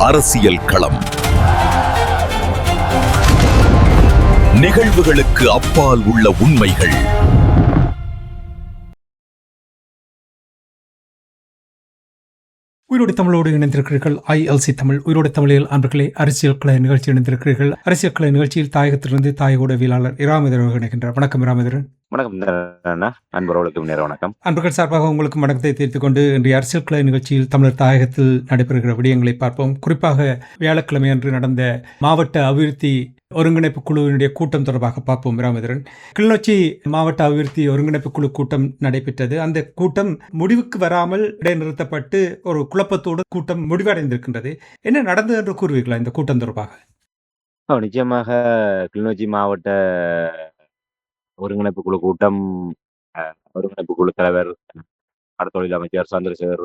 அரசியல் களம். நிகழ்வுகளுக்கு அப்பால் உள்ள உண்மைகள். உயிரோடு தமிழோடு இணைந்திருக்கிறீர்கள். ILC தமிழ் உயிரோடு தமிழில் அன்பர்களே, அரசியல் கலை நிகழ்ச்சி இணைந்திருக்கிறீர்கள். அரசியல் கலை நிகழ்ச்சியில் தாயகத்திலிருந்து தாயகோடவியலாளர் இராமேந்திரன் இணைகின்றார். வணக்கம் இராமேந்திரன். வணக்கம் அன்பர்களுக்கு நேர வணக்கம். அன்பர்கள் சார்பாக உங்களுக்கு வணக்கத்தை தெரிவித்துக் கொண்டு இன்றைய அரசியல் கலை நிகழ்ச்சியில் தமிழர் தாயகத்தில் நடைபெறுகிற விடயங்களை பார்ப்போம். குறிப்பாக வியாழக்கிழமை அன்று நடந்த மாவட்ட அபிவிருத்தி ஒருங்கிணைப்பு குழுவினுடைய கூட்டம் தொடர்பாக பார்ப்போம். இராமேந்திரன், கிளிநொச்சி மாவட்ட அபிவிருத்தி ஒருங்கிணைப்பு குழு கூட்டம் நடைபெற்றது. அந்த கூட்டம் முடிவுக்கு வராமல் இடைநிறுத்தப்பட்டு ஒரு குழப்பத்தோடு கூட்டம் முடிவடைந்திருக்கின்றது. என்ன நடந்தது என்று கூறுவீர்களா இந்த கூட்டம் தொடர்பாக? நிச்சயமாக கிளிநொச்சி மாவட்ட ஒருங்கிணைப்பு குழு கூட்டம் ஒருங்கிணைப்பு குழு தலைவர் கடற்தொழில் அமைச்சர் சந்திரசேகர்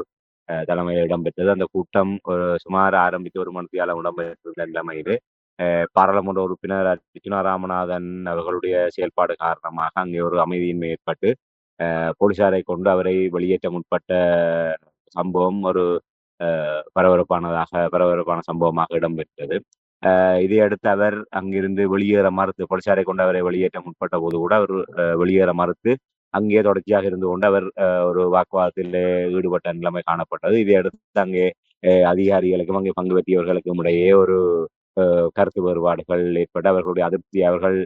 தலைமையில் இடம்பெற்றது. அந்த கூட்டம் சுமார் ஆரம்பித்து ஒரு மணித்தியாலம் இடம்பெற்றிருந்த நிலைமையிலே பாராளுமன்ற உறுப்பினர் அர்ச்சுனா ராமநாதன் அவர்களுடைய செயல்பாடு காரணமாக அங்கே ஒரு அமைதியின்மை ஏற்பட்டு போலீசாரை கொண்டு அவரை வெளியேற்ற முற்பட்ட சம்பவம் ஒரு பரபரப்பான சம்பவமாக இடம்பெற்றது. இதையடுத்து அவர் அங்கிருந்து வெளியேற மறுத்து, போலீசாரை கொண்டு அவரை வெளியேற்ற முற்பட்ட போது கூட அவர் வெளியேற மறுத்து அங்கே தொடர்ச்சியாக இருந்து கொண்டு அவர் ஒரு வாக்குவாதத்தில் ஈடுபட்ட நிலைமை காணப்பட்டது. இதையடுத்து அங்கே அதிகாரிகளுக்கும் அங்கே பங்கு பெற்றியவர்களுக்கும் இடையே ஒரு கருத்து வேறுபாடுகள் ஏற்பட்டு அவர்கள்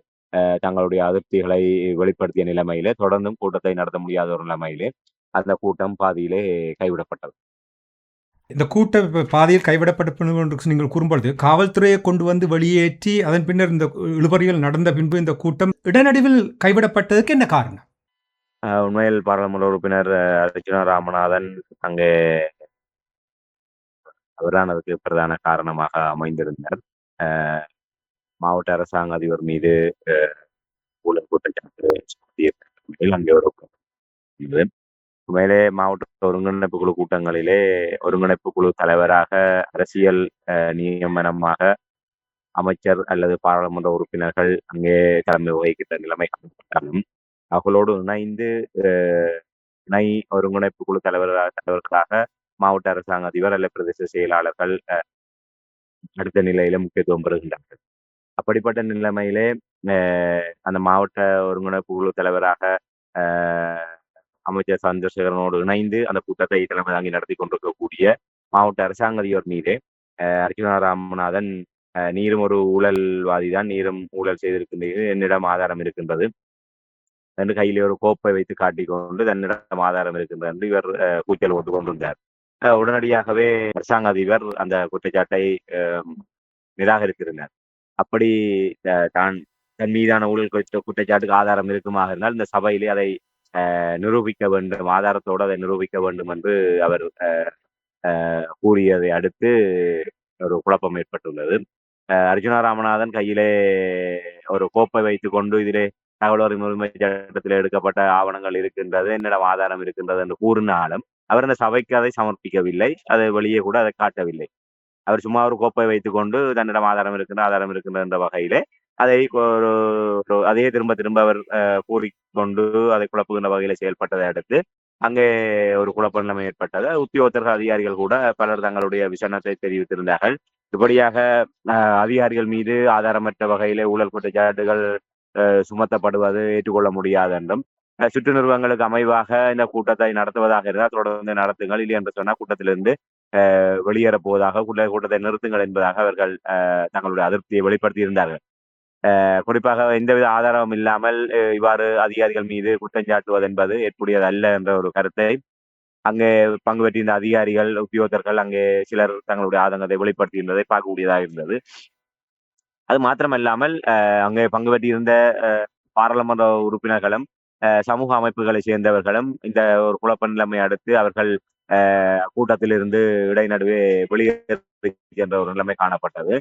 தங்களுடைய அதிருப்திகளை வெளிப்படுத்திய நிலைமையிலே தொடர்ந்தும் கூட்டத்தை நடத்த முடியாத ஒரு நிலைமையிலே அந்த கூட்டம் பாதியிலே கைவிடப்பட்டது. இந்த கூட்டம் பாதையில் கைவிடப்படும் என்று நீங்கள் கூறும்பொழுது, காவல்துறையை கொண்டு வந்து வெளியேற்றி அதன் பின்னர் இந்த இழுபறிகள் நடந்த பின்பு இந்த கூட்டம் இடைநடுவில் கைவிடப்பட்டதுக்கு என்ன காரணம்? உண்மையில் பாராளுமன்ற உறுப்பினர் அர்ச்சுனா ராமநாதன் அங்கே அவர்தான் அதுக்கு பிரதான காரணமாக அமைந்திருந்தார். மாவட்ட அரசாங்க அதிபர் மீது ஊழல் குற்றச்சாட்டு அங்கே ஒரு மேலே மாவட்ட ஒருங்கிணைப்பு குழு கூட்டங்களிலே ஒருங்கிணைப்பு குழு தலைவராக அரசியல் நியமனமாக அமைச்சர் அல்லது பாராளுமன்ற உறுப்பினர்கள் அங்கே தலைமை வகிக்கின்ற நிலைமை காணப்பட்டாலும் அவர்களோடு இணைந்து இணை ஒருங்கிணைப்பு குழு தலைவர்களாக மாவட்ட அரசாங்க அதிபர் அல்லது பிரதேச செயலாளர்கள் அடுத்த நிலையில முக்கியத்துவம் பெறுகின்றார்கள். அப்படிப்பட்ட நிலைமையிலே அந்த மாவட்ட ஒருங்கிணைப்பு குழு தலைவராக அமைச்சர் சந்திரசேகரனோடு இணைந்து அந்த கூட்டத்தை தலைமை தாங்கி நடத்தி கொண்டிருக்கக்கூடிய மாவட்ட அரசாங்க அதிபர் மீது அர்ச்சுனா ராமநாதன் நீரும் ஒரு ஊழல்வாதி தான், நீரும் ஊழல் செய்திருக்கின்றது, என்னிடம் ஆதாரம் இருக்கின்றது என்று கையிலே ஒரு கோப்பை வைத்து காட்டிக்கொண்டு தன்னிடம் ஆதாரம் இருக்கின்றது என்று இவர் கூச்சல் போட்டுக் கொண்டிருந்தார். உடனடியாகவே அரசாங்க அதிபர் அந்த குற்றச்சாட்டை நிராகரித்திருந்தார். அப்படி தன் மீதான ஊழல் குற்றச்சாட்டுக்கு ஆதாரம் இருக்குமாக இருந்தால் இந்த சபையிலே அதை நிரூபிக்க வேண்டும், ஆதாரத்தோடு அதை நிரூபிக்க வேண்டும் என்று அவர் கூறியதை அடுத்து ஒரு குழப்பம் ஏற்பட்டுள்ளது. அர்ச்சுனா ராமநாதன் கையிலே ஒரு கோப்பை வைத்துக் கொண்டு இதிலே தகவல் உரிமை சட்டத்தில் எடுக்கப்பட்ட ஆவணங்கள் இருக்கின்றது, என்னிடம் ஆதாரம் இருக்கின்றது என்று கூறினாலும் அவர் அந்த சபைக்கு அதை சமர்ப்பிக்கவில்லை, அதை வெளியே கூட அதை காட்டவில்லை. அவர் சும்மா ஒரு கோப்பை வைத்துக் கொண்டு தன்னிடம் ஆதாரம் இருக்கின்ற என்ற வகையிலே அதை அதையே திரும்ப அவர் கூறிக்கொண்டு அதை குழப்புகின்ற வகையில செயல்பட்டதை அடுத்து அங்கே ஒரு குழப்ப நிலைமை ஏற்பட்டது. உத்தியோகத்தர்கள் அதிகாரிகள் கூட பலர் தங்களுடைய விசனத்தை தெரிவித்திருந்தார்கள். இப்படியாக அதிகாரிகள் மீது ஆதாரமற்ற வகையிலே ஊழல் குற்றச்சாட்டுகள் சுமத்தப்படுவது ஏற்றுக்கொள்ள முடியாது என்றும், சுற்று நிறுவனங்களுக்கு அமைவாக இந்த கூட்டத்தை நடத்துவதாக இருந்தால் தொடர்ந்து நடத்துங்கள், இல்லை என்று சொன்னால் கூட்டத்திலிருந்து வெளியேறப் போவதாக, கூட்டத்தை நிறுத்துங்கள் என்பதாக அவர்கள் தங்களுடைய அதிருப்தியை வெளிப்படுத்தி இருந்தார்கள். குறிப்பாக எந்தவித ஆதாரமும் இல்லாமல் இவ்வாறு அதிகாரிகள் மீது குற்றம் சாட்டுவது என்பது ஏற்புடையது அல்ல என்ற ஒரு கருத்தை அங்கே பங்கு பெற்றிருந்த அதிகாரிகள், உத்தியோகத்தர்கள் அங்கே சிலர் தங்களுடைய ஆதங்கத்தை வெளிப்படுத்தியிருந்ததை பார்க்கக்கூடியதாக இருந்தது. அது மாத்திரமல்லாமல் அங்கே பங்கு பெற்றிருந்த பாராளுமன்ற உறுப்பினர்களும் சமூக அமைப்புகளை சேர்ந்தவர்களும் இந்த ஒரு குழப்ப நிலைமை அடுத்து அவர்கள் கூட்டத்திலிருந்து இடைநடுவே வெளியேற ஒரு நிலைமை காணப்பட்டது.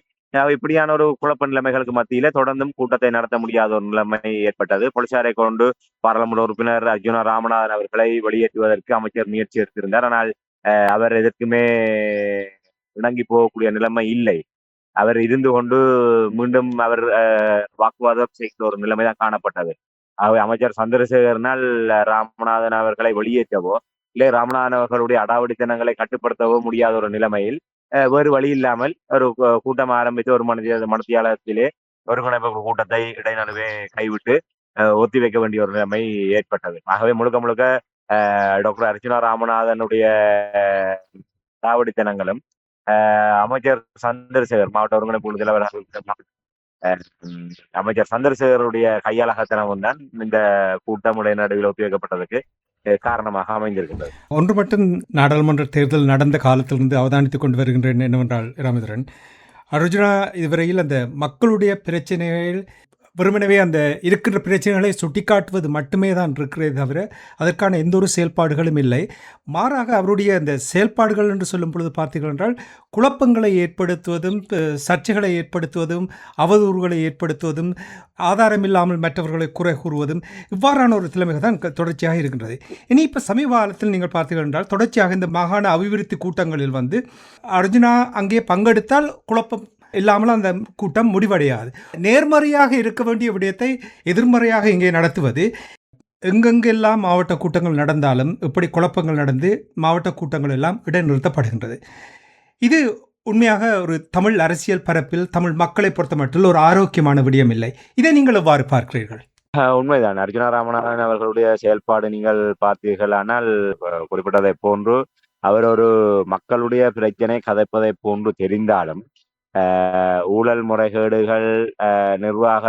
இப்படியான ஒரு குழப்ப நிலைமைகளுக்கு மத்தியில தொடர்ந்தும் கூட்டத்தை நடத்த முடியாத ஒரு நிலைமை ஏற்பட்டது. போலீசாரை கொண்டு பாராளுமன்ற உறுப்பினர் அர்ச்சுனா ராமநாதன் அவர்களை வெளியேற்றுவதற்கு அமைச்சர் முயற்சி எடுத்திருந்தார். ஆனால் அவர் எதற்குமே இணங்கி போகக்கூடிய நிலைமை இல்லை. அவர் இருந்து கொண்டு மீண்டும் அவர் வாக்குவாதம் செய்கிற ஒரு நிலைமைதான் காணப்பட்டது. அமைச்சர் சந்திரசேகரனால் ராமநாதன் அவர்களை வெளியேற்றவோ இல்லை ராமநாதன் அவர்களுடைய அடாவடித்தனங்களை கட்டுப்படுத்தவோ முடியாத ஒரு நிலைமையில் வேறு வழி இல்லாமல் ஒரு கூட்டம் ஆரம்பித்து ஒரு மனத்தியாலத்திலே ஒருங்கிணைப்பு கூட்டத்தை இடைநடுவே கைவிட்டு ஒத்தி வைக்க வேண்டிய ஒரு நிலைமை ஏற்பட்டது. ஆகவே முழுக்க முழுக்க டாக்டர் அர்ச்சுனா ராமநாதனுடைய தாவடித்தனங்களும் அமைச்சர் சந்திரசேகர் மாவட்ட ஒருங்கிணைப்பு குழு தலைவர் அமைச்சர் சந்திரசேகருடைய கையாளகத்தனமும் தான் இந்த கூட்டமுடைய நடுவில் ஒத்திவைக்கப்பட்டதுக்கு காரணமாக அமைந்திருக்கின்றது. ஒன்று மட்டும் நாடாளுமன்ற தேர்தல் நடந்த காலத்திலிருந்து அவதானித்துக் கொண்டு வருகின்றேன் என்னவென்றால் ராமேந்திரன், அர்ஜுனா இதுவரையில் அந்த மக்களுடைய பிரச்சனைகள் வெறுமனவே அந்த இருக்கின்ற பிரச்சனைகளை சுட்டிக்காட்டுவது மட்டுமே தான் இருக்கிறதே தவிர அதற்கான எந்த ஒரு செயல்பாடுகளும் இல்லை. மாறாக அவருடைய அந்த செயல்பாடுகள் என்று சொல்லும் பொழுது பார்த்தீர்கள் என்றால் குழப்பங்களை ஏற்படுத்துவதும், சர்ச்சைகளை ஏற்படுத்துவதும், அவதூறுகளை ஏற்படுத்துவதும், ஆதாரமில்லாமல் மற்றவர்களை குறை கூறுவதும், இவ்வாறான ஒரு தலைமை தான் தொடர்ச்சியாக இருக்கின்றது. இனி இப்போ சமீப காலத்தில் நீங்கள் பார்த்தீர்கள் என்றால் தொடர்ச்சியாக இந்த மாகாண அபிவிருத்தி கூட்டங்களில் அர்ஜுனா அங்கே பங்கெடுத்தால் குழப்பம் இல்லாமல் அந்த கூட்டம் முடிவடையாது. நேர்மறையாக இருக்க வேண்டிய விடயத்தை எதிர்மறையாக இங்கே நடத்துவது, எங்கெங்கெல்லாம் மாவட்ட கூட்டங்கள் நடந்தாலும் இப்படி குழப்பங்கள் நடந்து மாவட்ட கூட்டங்கள் எல்லாம் இடைநிறுத்தப்படுகின்றது. இது உண்மையாக ஒரு தமிழ் அரசியல் பரப்பில் தமிழ் மக்களை பொறுத்த மட்டும் ஒரு ஆரோக்கியமான விடயம் இல்லை. இதை நீங்கள் எவ்வாறு பார்க்கிறீர்கள்? உண்மைதான். அர்ஜுனா ராமநாதன் அவர்களுடைய செயல்பாடு நீங்கள் பார்த்தீர்கள். ஆனால் குறிப்பிட்டதை போன்று அவர் ஒரு மக்களுடைய பிரச்சனை கதைப்பதை போன்று தெரிந்தாலும் ஊழல் முறைகேடுகள், நிர்வாக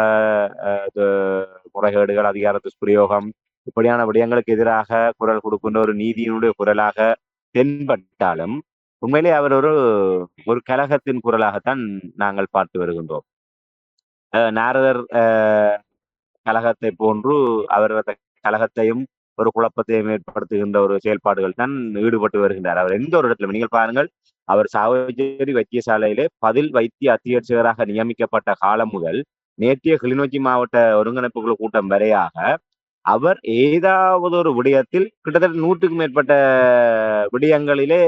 முறைகேடுகள், அதிகார துஷ்பிரயோகம் இப்படியான விடயங்களுக்கு எதிராக குரல் கொடுக்கின்ற ஒரு நீதியினுடைய குரலாக தென்பட்டாலும் உண்மையிலே அவர் ஒரு கலகத்தின் குரலாகத்தான் நாங்கள் பார்த்து வருகின்றோம். நாரதர் கலகத்தை போன்று அவர் கலகத்தையும் ஒரு குழப்பத்தையும் ஏற்படுத்துகின்ற ஒரு செயல்பாடுகள் தான் ஈடுபட்டு வருகின்றார். அவர் எந்த ஒரு இடத்துல நீங்கள் பாருங்கள், அவர் சாவச்சேரி வைத்தியசாலையிலே பதில் வைத்திய அத்தியட்சகராக நியமிக்கப்பட்ட காலம் முதல் நேற்றைய கிளிநொச்சி மாவட்ட ஒருங்கிணைப்பு குழு கூட்டம் வரையாக அவர் ஏதாவது ஒரு விடயத்தில் கிட்டத்தட்ட 100க்கும் மேற்பட்ட விடயங்களிலே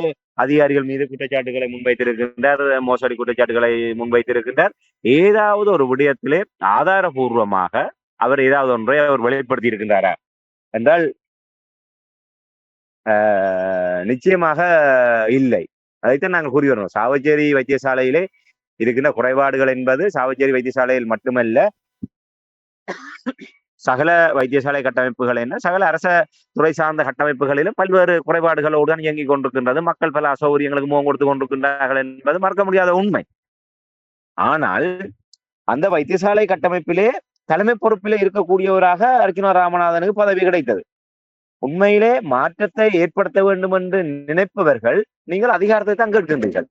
அதிகாரிகள் மீது குற்றச்சாட்டுகளை முன்வைத்திருக்கின்றார், மோசடி குற்றச்சாட்டுகளை முன்வைத்திருக்கின்றார். ஏதாவது ஒரு விடயத்திலே ஆதாரபூர்வமாக அவர் ஏதாவது ஒன்றை அவர் வெளிப்படுத்தி இருக்கின்றாரா என்றால் நிச்சயமாக இல்லை. அதைத்தான் நாங்கள் கூறி வரணும். சாவச்சேரி வைத்தியசாலையிலே இருக்கின்ற குறைபாடுகள் என்பது சாவச்சேரி வைத்தியசாலையில் மட்டுமல்ல, சகல வைத்தியசாலை கட்டமைப்புகள் என்ன சகல அரச துறை சார்ந்த கட்டமைப்புகளிலும் பல்வேறு குறைபாடுகளோடு தான் இயங்கிக் கொண்டிருக்கின்றது. மக்கள் பல அசௌகரியங்களுக்கு முகம் கொடுத்து கொண்டிருக்கின்றார்கள் என்பது மறக்க முடியாத உண்மை. ஆனால் அந்த வைத்தியசாலை கட்டமைப்பிலே தலைமை பொறுப்பிலே இருக்கக்கூடியவராக அர்ச்சுனா ராமநாதனுக்கு பதவி கிடைத்தது. உண்மையிலே மாற்றத்தை ஏற்படுத்த வேண்டும் என்று நினைப்பவர்கள் நீங்கள் அதிகாரத்தை தான் கேட்கின்றீர்கள்.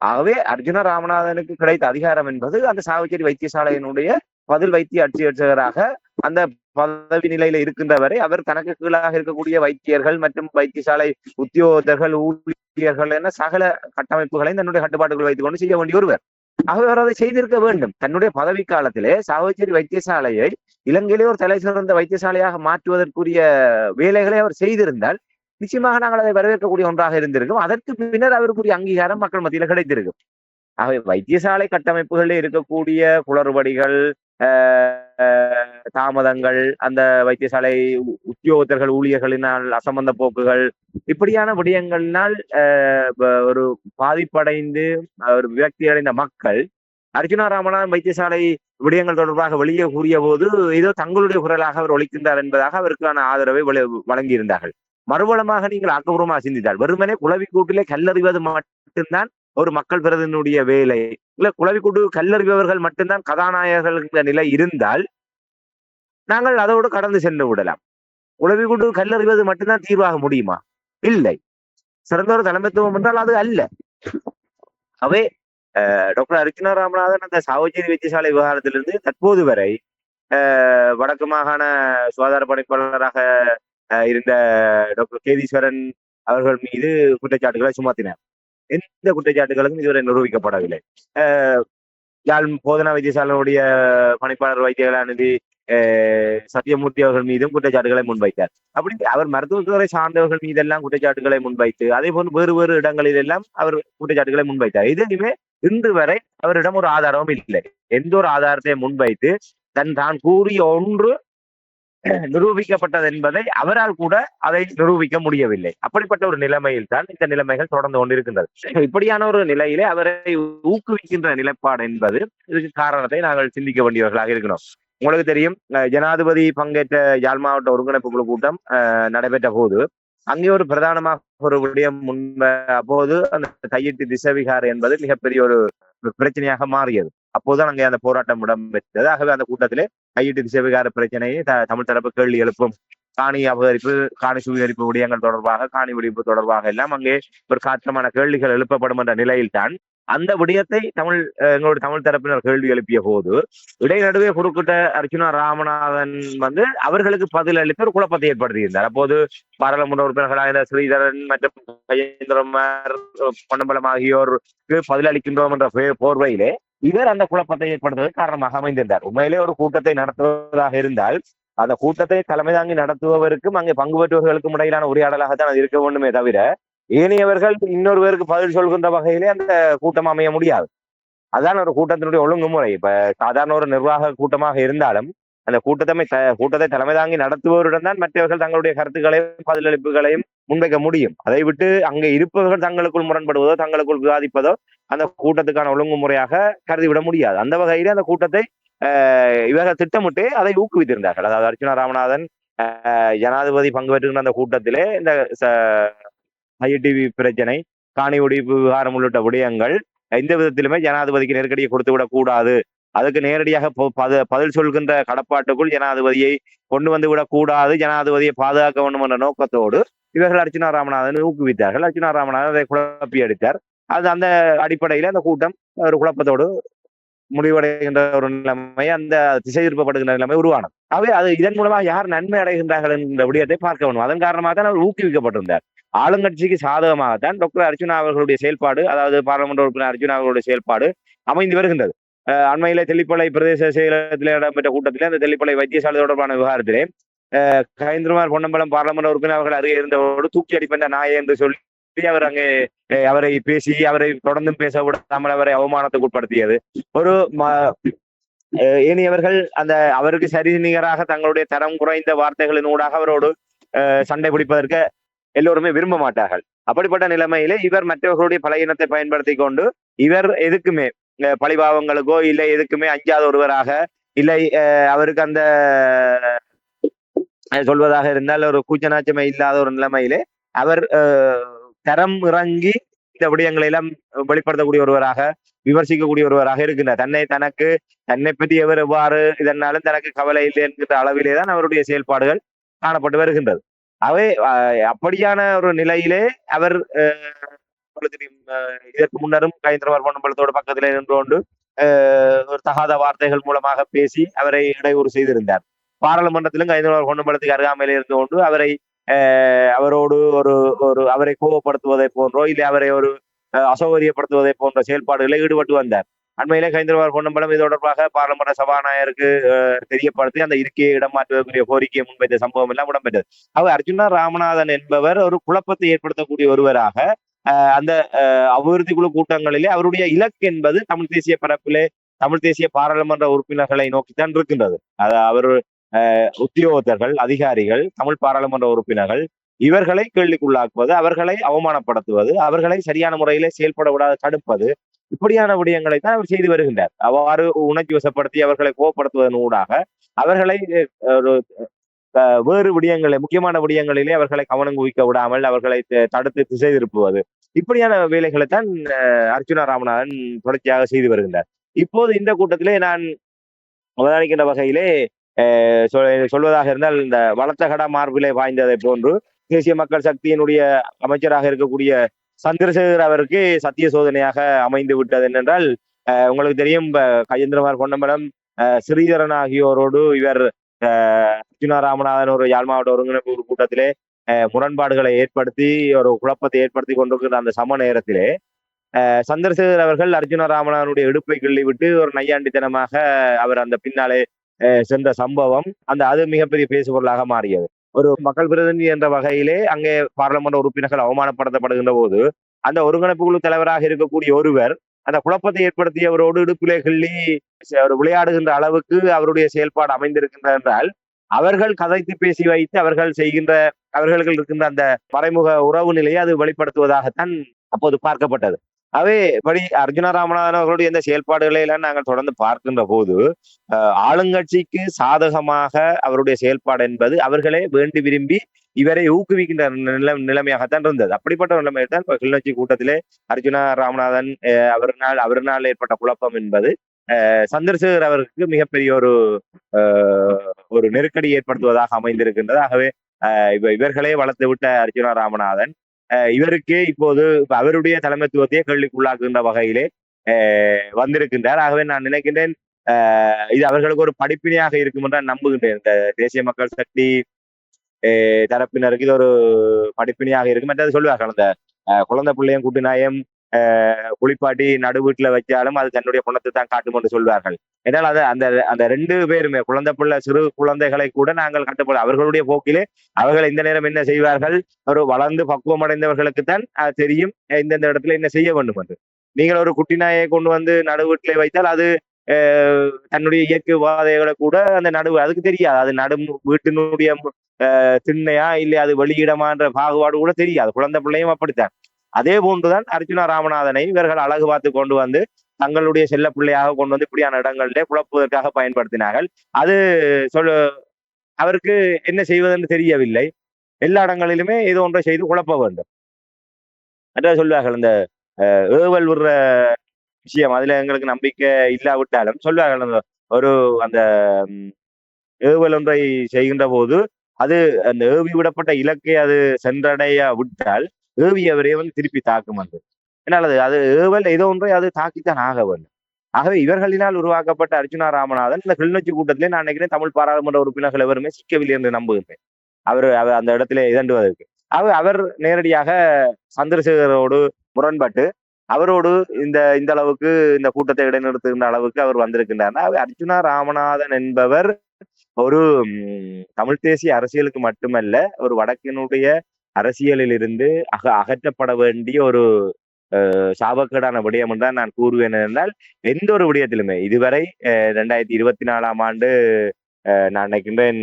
ஆகவே அர்ச்சுனா ராமநாதனுக்கு கிடைத்த அதிகாரம் என்பது அந்த சாவச்சேரி வைத்தியசாலையினுடைய பதில் வைத்திய அட்சியராக அந்த பதவி நிலையில இருக்கின்ற வரை அவர் தனக்கு கீழாக இருக்கக்கூடிய வைத்தியர்கள் மற்றும் வைத்தியசாலை உத்தியோகத்தர்கள், ஊழியர்கள் என சகல கட்டமைப்புகளையும் தன்னுடைய கட்டுப்பாட்டுக்குள் வைத்துக் கொண்டு செய்ய வேண்டிய ஒருவர். ஆகவே அவர் அதை செய்திருக்க வேண்டும். தன்னுடைய பதவி காலத்திலே சாவச்சேரி வைத்தியசாலையை இலங்கையிலே ஒரு தலை சிறந்த வைத்தியசாலையாக மாற்றுவதற்குரிய வேலைகளை அவர் செய்திருந்தால் நிச்சயமாக நாங்கள் அதை வரவேற்கக்கூடிய ஒன்றாக இருந்திருக்கும். அதற்கு பின்னர் அவருக்குரிய அங்கீகாரம் மக்கள் மத்தியில கிடைத்திருக்கும். ஆகவே வைத்தியசாலை கட்டமைப்புகளில் இருக்கக்கூடிய குளறுபடிகள், தாமதங்கள், அந்த வைத்தியசாலை உத்தியோகத்தர்கள் ஊழியர்களினால் அசம்பந்த போக்குகள், இப்படியான விடயங்களினால் ஒரு பாதிப்படைந்து ஒரு விரக்தி அடைந்த மக்கள் அர்ச்சுனா ராமநாதன் வைத்தியசாலை விடயங்கள் தொடர்பாக வெளியே கூறிய போது ஏதோ தங்களுடைய குரலாக அவர் ஒழிக்கின்றார் என்பதாக அவருக்கான ஆதரவை வழங்கியிருந்தார்கள். மறுபலமாக நீங்கள் ஆக்கப்பூர்வமாக சிந்தித்தால் வெறுமனே குளவிக்கூட்டிலே கல்லறிவது மட்டும்தான் ஒரு மக்கள் பிரதிநிதியுடைய வேலை, இல்ல குளவிக்கூட்டு கல்லறிபவர்கள் மட்டும்தான் கதாநாயகர்கள் என்ற நிலை இருந்தால் நாங்கள் அதோடு கடந்து சென்று விடலாம். குளவிக்கூட்டு கல்லறிவது மட்டும்தான் தீர்வாக முடியுமா? இல்லை. சிறந்த ஒரு தலைமைத்துவம் என்றால் அது அல்ல. அவை டாக்டர் அர்ச்சுனா ராமநாதன் அந்த சாவச்சேரி வைத்தியசாலை விவகாரத்திலிருந்து தற்போது வரை வடக்கு மாகாண சுகாதார பணிப்பாளராக இருந்த டாக்டர் கேதீஸ்வரன் அவர்கள் மீது குற்றச்சாட்டுகளை சுமத்தினார். எந்த குற்றச்சாட்டுகளுக்கும் இதுவரை நிரூபிக்கப்படவில்லை. யாழ் போதனா வைத்தியசாலையுடைய பணிப்பாளர் வைத்தியகலாநிதி சத்தியமூர்த்தி அவர்கள் மீதும் குற்றச்சாட்டுகளை முன்வைத்தார். அப்படி அவர் மருத்துவத்துறை சார்ந்தவர்கள் மீதெல்லாம் குற்றச்சாட்டுகளை முன்வைத்து அதே போன்று வேறு வேறு இடங்களில் எல்லாம் அவர் குற்றச்சாட்டுகளை முன்வைத்தார். எதுவுமே இன்று வரை அவரிடம் ஒரு ஆதாரமும் இல்லை. எந்த ஒரு ஆதாரத்தை முன்வைத்து தான் கூறிய ஒன்று நிரூபிக்கப்பட்டது என்பதை அவரால் கூட அதை நிரூபிக்க முடியவில்லை. அப்படிப்பட்ட ஒரு நிலைமையில் தான் இந்த நிலைமைகள் தொடர்ந்து கொண்டிருக்கின்றது. இப்படியான ஒரு நிலையிலே அவரை ஊக்குவிக்கின்ற நிலைப்பாடு என்பது இதுக்கு காரணத்தை நாங்கள் சிந்திக்க வேண்டியவர்களாக இருக்கிறோம். உங்களுக்கு தெரியும், ஜனாதிபதி பங்கேற்ற யாழ் மாவட்ட ஒருங்கிணைப்பு குழு கூட்டம் நடைபெற்ற போது அங்கே ஒரு பிரதானமாக ஒரு விடயம் அப்போது அந்த கையெட்டு திசவிகார் என்பது மிகப்பெரிய ஒரு பிரச்சனையாக மாறியது. அப்போதுதான் அங்கே அந்த போராட்டம் இடம்பெற்றது. ஆகவே அந்த கூட்டத்திலே கையீட்டு திசைவிகார பிரச்சனையை தமிழ் தரப்பு கேள்வி எழுப்பும், காணி அபகரிப்பு, காணி சுவீகரிப்பு விடயங்கள் தொடர்பாக, காணி வெடிப்பு தொடர்பாக எல்லாம் அங்கே ஒரு காற்றமான கேள்விகள் எழுப்பப்படும் என்ற நிலையில்தான் அந்த விடயத்தை எங்களுடைய தமிழ் தரப்பினர் கேள்வி எழுப்பிய போது இடைநடுவே குறுக்கிட்ட அர்ச்சுனா ராமநாதன் அவர்களுக்கு பதில் அளித்து ஒரு குழப்பத்தை ஏற்படுத்தியிருந்தார். அப்போது பாராளுமன்ற உறுப்பினர்களான ஸ்ரீதரன் மற்றும் கஜேந்திரமார் பொன்னம்பலம் ஆகியோருக்கு பதில் அளிக்கின்றோம் என்ற போர்வையிலே இவர் அந்த குழப்பத்தை ஏற்படுத்துவதற்கு காரணமாக அமைந்திருந்தார். உண்மையிலே ஒரு கூட்டத்தை நடத்துவதாக இருந்தால் அந்த கூட்டத்தை தலைமை தாங்கி நடத்துபவருக்கும் அங்கே பங்கு பெற்றவர்களுக்கும் இடையிலான உரையாடலாகத்தான் அது இருக்க வேண்டுமே தவிர ஏனையவர்கள் இன்னொருவருக்கு பதில் சொல்கின்ற வகையிலே அந்த கூட்டம் அமைய முடியாது. அதான் ஒரு கூட்டத்தினுடைய ஒழுங்குமுறை. இப்ப சாதாரண ஒரு நிர்வாக கூட்டமாக இருந்தாலும் அந்த கூட்டத்தை தலைமை தாங்கி நடத்துபவருடன் தான் மற்றவர்கள் தங்களுடைய கருத்துக்களையும் பதிலளிப்புகளையும் முன்வைக்க முடியும். அதை விட்டு அங்கே இருப்பவர்கள் தங்களுக்குள் முரண்படுவதோ தங்களுக்குள் விவாதிப்பதோ அந்த கூட்டத்துக்கான ஒழுங்குமுறையாக கருதிவிட முடியாது. அந்த வகையிலே அந்த கூட்டத்தை இவர்கள் திட்டமிட்டு அதை ஊக்குவித்திருந்தார்கள். அதாவது அர்ச்சுனா ராமநாதன் ஜனாதிபதி பங்கு பெற்றுகின்ற அந்த கூட்டத்திலே இந்த ஐடிவி பிரச்சனை, காணி வெடிப்பு விவகாரம் உள்ளிட்ட விடயங்கள் எந்த விதத்திலுமே ஜனாதிபதிக்கு நெருக்கடியை கொடுத்து விடக் கூடாது, அதுக்கு நேரடியாக பதில் சொல்கின்ற கடப்பாட்டுக்குள் ஜனாதிபதியை கொண்டு வந்து விடக்கூடாது, ஜனாதிபதியை பாதுகாக்க வேண்டும் என்ற நோக்கத்தோடு இவர்கள் அர்ச்சுனா ராமநாதன் ஊக்குவித்தார்கள். அர்ச்சுனா ராமநாதன் அதை குழப்பி அடித்தார். அந்த அடிப்படையில அந்த கூட்டம் ஒரு குழப்பத்தோடு முடிவடைகின்ற ஒரு நிலைமை, அந்த திசை திருப்பப்படுகின்ற நிலைமை உருவானது. ஆகவே அது இதன் மூலமாக யார் நன்மை அடைகின்றார்கள் என்ற விடயத்தை பார்க்க வேண்டும். அதன் காரணமாக தான் அவர் ஊக்குவிக்கப்பட்டிருந்தார். ஆளுங்கட்சிக்கு சாதகமாகத்தான் டாக்டர் அர்ச்சுனா அவர்களுடைய செயல்பாடு, அதாவது பாராளுமன்ற உறுப்பினர் அர்ச்சுனா அவர்களுடைய செயல்பாடு அமைந்து வருகின்றது. அண்மையிலே தெல்லிப்பளை பிரதேச செயலகத்தில் இடம்பெற்ற கூட்டத்திலே அந்த தெல்லிப்பளை வைத்தியசாலை தொடர்பான விவகாரத்திலே கஜேந்திரமார் பொன்னம்பலம் பாராளுமன்ற உறுப்பினர் அவர்கள் அருகே இருந்தவரோடு தூக்கி அடிப்பென்ற நாயை என்று சொல்லி அவர் அங்கே அவரை பேசி அவரை தொடர்ந்தும் பேச விடாமல் அவரை அவமானத்துக்கு உட்படுத்தியது. ஒரு ஏனையவர்கள் அவருக்கு சரி நிகராக தங்களுடைய தரம் குறைந்த வார்த்தைகளின் ஊடாக அவரோடு சண்டை பிடிப்பதற்கு எல்லோருமே விரும்ப மாட்டார்கள். அப்படிப்பட்ட நிலைமையிலே இவர் மற்றவர்களுடைய பலகீனத்தை பயன்படுத்தி கொண்டு இவர் எதுக்குமே பழிபாவங்களுக்கோ இல்லை எதுக்குமே அஞ்சாத ஒருவராக இல்லை, அவருக்கு அந்த சொல்வதாக இருந்தால் ஒரு கூச்சநாச்சமை இல்லாத ஒரு நிலைமையிலே அவர் தரம் இறங்கி இந்த விடயங்களை எல்லாம் வெளிப்படுத்தக்கூடிய ஒருவராக, விமர்சிக்கக்கூடிய ஒருவராக இருக்கின்றார். தன்னை பற்றி எவர் எவ்வாறு இதனாலும் தனக்கு கவலை இல்லை என்கிற அளவிலே தான் அவருடைய செயல்பாடுகள் காணப்பட்டு வருகின்றது. அவை அப்படியான ஒரு நிலையிலே அவர் இதற்கு முன்னரும் கஜேந்திரமார் பொன்னம்பலத்தோடு பக்கத்திலே நின்று கொண்டு ஒரு தகாத வார்த்தைகள் மூலமாக பேசி அவரை இடையூறு செய்திருந்தார். பாராளுமன்றத்திலும் கஜேந்திரமார் பொன்னம்பலத்துக்கு அருகாமையிலே இருந்து கொண்டு அவரோடு அவரை கோபப்படுத்துவதை போன்றோ இல்லை அவரை ஒரு அசௌகரியப்படுத்துவதை போன்ற செயல்பாடுகளை ஈடுபட்டு வந்தார். அண்மையிலே கஜேந்திரமார் பொன்னம்பலம் இது தொடர்பாக பாராளுமன்ற சபாநாயகருக்கு தெரியப்படுத்தி அந்த இருக்கையை இடம் மாற்றுவதற்குரிய கோரிக்கையை முன்வைத்த சம்பவம் எல்லாம் இடம்பெற்றது. அவர் அர்ச்சுனா ராமநாதன் என்பவர் ஒரு குழப்பத்தை ஏற்படுத்தக்கூடிய ஒருவராக அந்த அபிவிருத்தி குழு கூட்டங்களிலே அவருடைய இலக்கு என்பது தமிழ் தேசிய பரப்பிலே தமிழ் தேசிய பாராளுமன்ற உறுப்பினர்களை நோக்கித்தான் இருக்கின்றது. அவர் உத்தியோகத்தர்கள், அதிகாரிகள், தமிழ் பாராளுமன்ற உறுப்பினர்கள் இவர்களை கேள்விக்குள்ளாக்குவது, அவர்களை அவமானப்படுத்துவது, அவர்களை சரியான முறையிலே செயல்பட விடாது தடுப்பது, இப்படியான விடயங்களை தான் அவர் செய்து வருகின்றார். அவ்வாறு உணர்ச்சி வசப்படுத்தி அவர்களை கோபப்படுத்துவதன் ஊடாக அவர்களை வேறு விடயங்களை, முக்கியமான விடயங்களிலே அவர்களை கவனம் குவிக்க விடாமல் அவர்களை தடுத்து திசை திருப்புவது, இப்படியான வேலைகளைத்தான் அர்ச்சுனா ராமநாதன் தொடர்ச்சியாக செய்து வருகின்றார். இப்போது இந்த கூட்டத்திலே நான் அவதானிக்கின்ற வகையிலே சொல்வதாக இருந்தால், இந்த வளர்த்தகடா மார்பிலே பாய்ந்ததை போன்று தேசிய மக்கள் சக்தியினுடைய அமைச்சராக இருக்கக்கூடிய சந்திரசேகர் அவருக்கு சத்திய சோதனையாக அமைந்து விட்டது. என்னென்றால், உங்களுக்கு தெரியும், கஜேந்திரமார் பொன்னம்பலம், ஸ்ரீதரன் ஆகியோரோடு இவர் அர்ச்சுனா ராமநாதன் ஒரு யாழ் மாவட்ட ஒருங்கிணைப்பு கூட்டத்திலே முரண்பாடுகளை ஏற்படுத்தி ஒரு குழப்பத்தை ஏற்படுத்தி கொண்டிருக்கிற அந்த சம நேரத்திலே சந்திரசேகர் அவர்கள் அர்ச்சுனா ராமநாதனுடைய இடுப்பை கிள்ளி விட்டு ஒரு நையாண்டித்தனமாக அவர் அந்த பின்னாலே சென்ற சம்பவம் அது மிகப்பெரிய பேசுபொருளாக மாறியது. ஒரு மக்கள் பிரதிநிதி என்ற வகையிலே அங்கே பாராளுமன்ற உறுப்பினர்கள் அவமானப்படுத்தப்படுகின்ற போது அந்த ஒருங்கிணைப்பு குழு தலைவராக இருக்கக்கூடிய ஒருவர் அந்த குழப்பத்தை ஏற்படுத்தியவரோடு இடுப்பிலே கிள்ளி விளையாடுகின்ற அளவுக்கு அவருடைய செயல்பாடு அமைந்திருக்கின்ற என்றால் அவர்கள் கதைத்து பேசி வைத்து அவர்களுக்கு இருக்கின்ற அந்த மறைமுக உறவு நிலையை அது வெளிப்படுத்துவதாகத்தான் அப்போது பார்க்கப்பட்டது. அவே படி அர்ஜுனா ராமநாதன் அவர்களுடைய இந்த செயல்பாடுகளை எல்லாம் நாங்கள் தொடர்ந்து பார்க்கின்ற போது ஆளுங்கட்சிக்கு சாதகமாக அவருடைய செயல்பாடு என்பது அவர்களே வேண்டி விரும்பி இவரை ஊக்குவிக்கின்ற நிலைமையாகத்தான் இருந்தது. அப்படிப்பட்ட நிலைமையில் தான் கிளிநொச்சி கூட்டத்திலே அர்ஜுனா ராமநாதன் அவரினால் ஏற்பட்ட குழப்பம் என்பது சந்திரசேகர் அவருக்கு மிகப்பெரிய ஒரு நெருக்கடி ஏற்படுத்துவதாக அமைந்திருக்கின்றது. ஆகவே இவர்களே வளர்த்து விட்ட அர்ஜுனா ராமநாதன் இவருக்கே இப்போது அவருடைய தலைமைத்துவத்தையே கேள்விக்குள்ளாக்குகின்ற வகையிலே வந்திருக்கின்றார். ஆகவே நான் நினைக்கின்றேன் இது அவர்களுக்கு ஒரு படிப்பினையாக இருக்கும் என்று நான் நம்புகின்றேன். இந்த தேசிய மக்கள் சக்தி தரப்பினருக்கு இது ஒரு படிப்பினையாக இருக்கும். மற்றது சொல்லுவார்கள், அந்த குழந்தை பிள்ளையும் கூட்டு நாயம் குளிப்பாட்டி நடு வீட்டுல வச்சாலும் அது தன்னுடைய குணத்தை தான் காட்டும் என்று சொல்வார்கள். என்றால் அந்த அந்த ரெண்டு பேருமே குழந்தை பிள்ளை சிறு குழந்தைகளை கூட நாங்கள் கட்டுப்பட அவர்களுடைய போக்கிலே அவர்கள் இந்த நேரம் என்ன செய்வார்கள், ஒரு வளர்ந்து பக்குவம் அடைந்தவர்களுக்குத்தான் தெரியும் இந்தந்த இடத்துல என்ன செய்ய வேண்டும் என்று. நீங்கள் ஒரு குட்டி நாயை கொண்டு வந்து நடு வீட்டிலே வைத்தால் அது தன்னுடைய இயற்கை உபாதைகளை கூட அந்த அதுக்கு தெரியாது. அது வீட்டினுடைய திண்ணையா இல்லை அது வெளியிடமான்ற பாகுபாடு கூட தெரியாது. குழந்தை பிள்ளையும் அப்படித்தான். அதே போன்றுதான் அர்ஜுனா ராமநாதனை இவர்கள் அழகு பார்த்து கொண்டு வந்து தங்களுடைய செல்ல பிள்ளையாக கொண்டு வந்து இப்படியான இடங்களிலே குழப்புவதற்காக பயன்படுத்தினார்கள். அது அவருக்கு என்ன செய்வதென்று தெரியவில்லை. எல்லா இடங்களிலுமே ஏதோ ஒன்றை செய்து குழப்ப வேண்டும் என்ற சொல்வார்கள். இந்த ஏவல் விடுற விஷயம் அதுல எங்களுக்கு நம்பிக்கை இல்லாவிட்டாலும் சொல்வார்கள், அந்த ஏவல் ஒன்றை செய்கின்ற போது அது அந்த ஏவி விடப்பட்ட இலக்கை அது சென்றடைய விட்டால் ஏவியவரே திருப்பி தாக்கும் என்று. என்னால் அது ஏவல் ஏதோ ஒன்றை அது தாக்கித்தான் ஆக வேண்டும். ஆகவே இவர்களினால் உருவாக்கப்பட்ட அர்ஜுனா ராமநாதன் இந்த கிளிநொச்சி கூட்டத்திலே நான் நினைக்கிறேன் தமிழ் பாராளுமன்ற உறுப்பினர்கள் எவருமே சிக்கவில்லை என்று நம்புகின்றேன். அவர் அந்த இடத்திலே இதண்டுவதற்கு அவர் நேரடியாக சந்திரசேகரோடு முரண்பட்டு அவரோடு இந்த அளவுக்கு இந்த கூட்டத்தை இடைநிறுத்துகின்ற அளவுக்கு அவர் வந்திருக்கின்றார். அர்ஜுனா ராமநாதன் என்பவர் ஒரு தமிழ் தேசிய அரசியலுக்கு மட்டுமல்ல, ஒரு வடக்கினுடைய அரசியலில் இருந்து அகற்றப்பட வேண்டிய ஒரு சாபக்கேடான விடயம் என்றால் நான் கூறுவேன். என்றால் எந்த ஒரு விடயத்திலுமே இதுவரை 2024 ஆண்டு நான் நினைக்கின்றேன்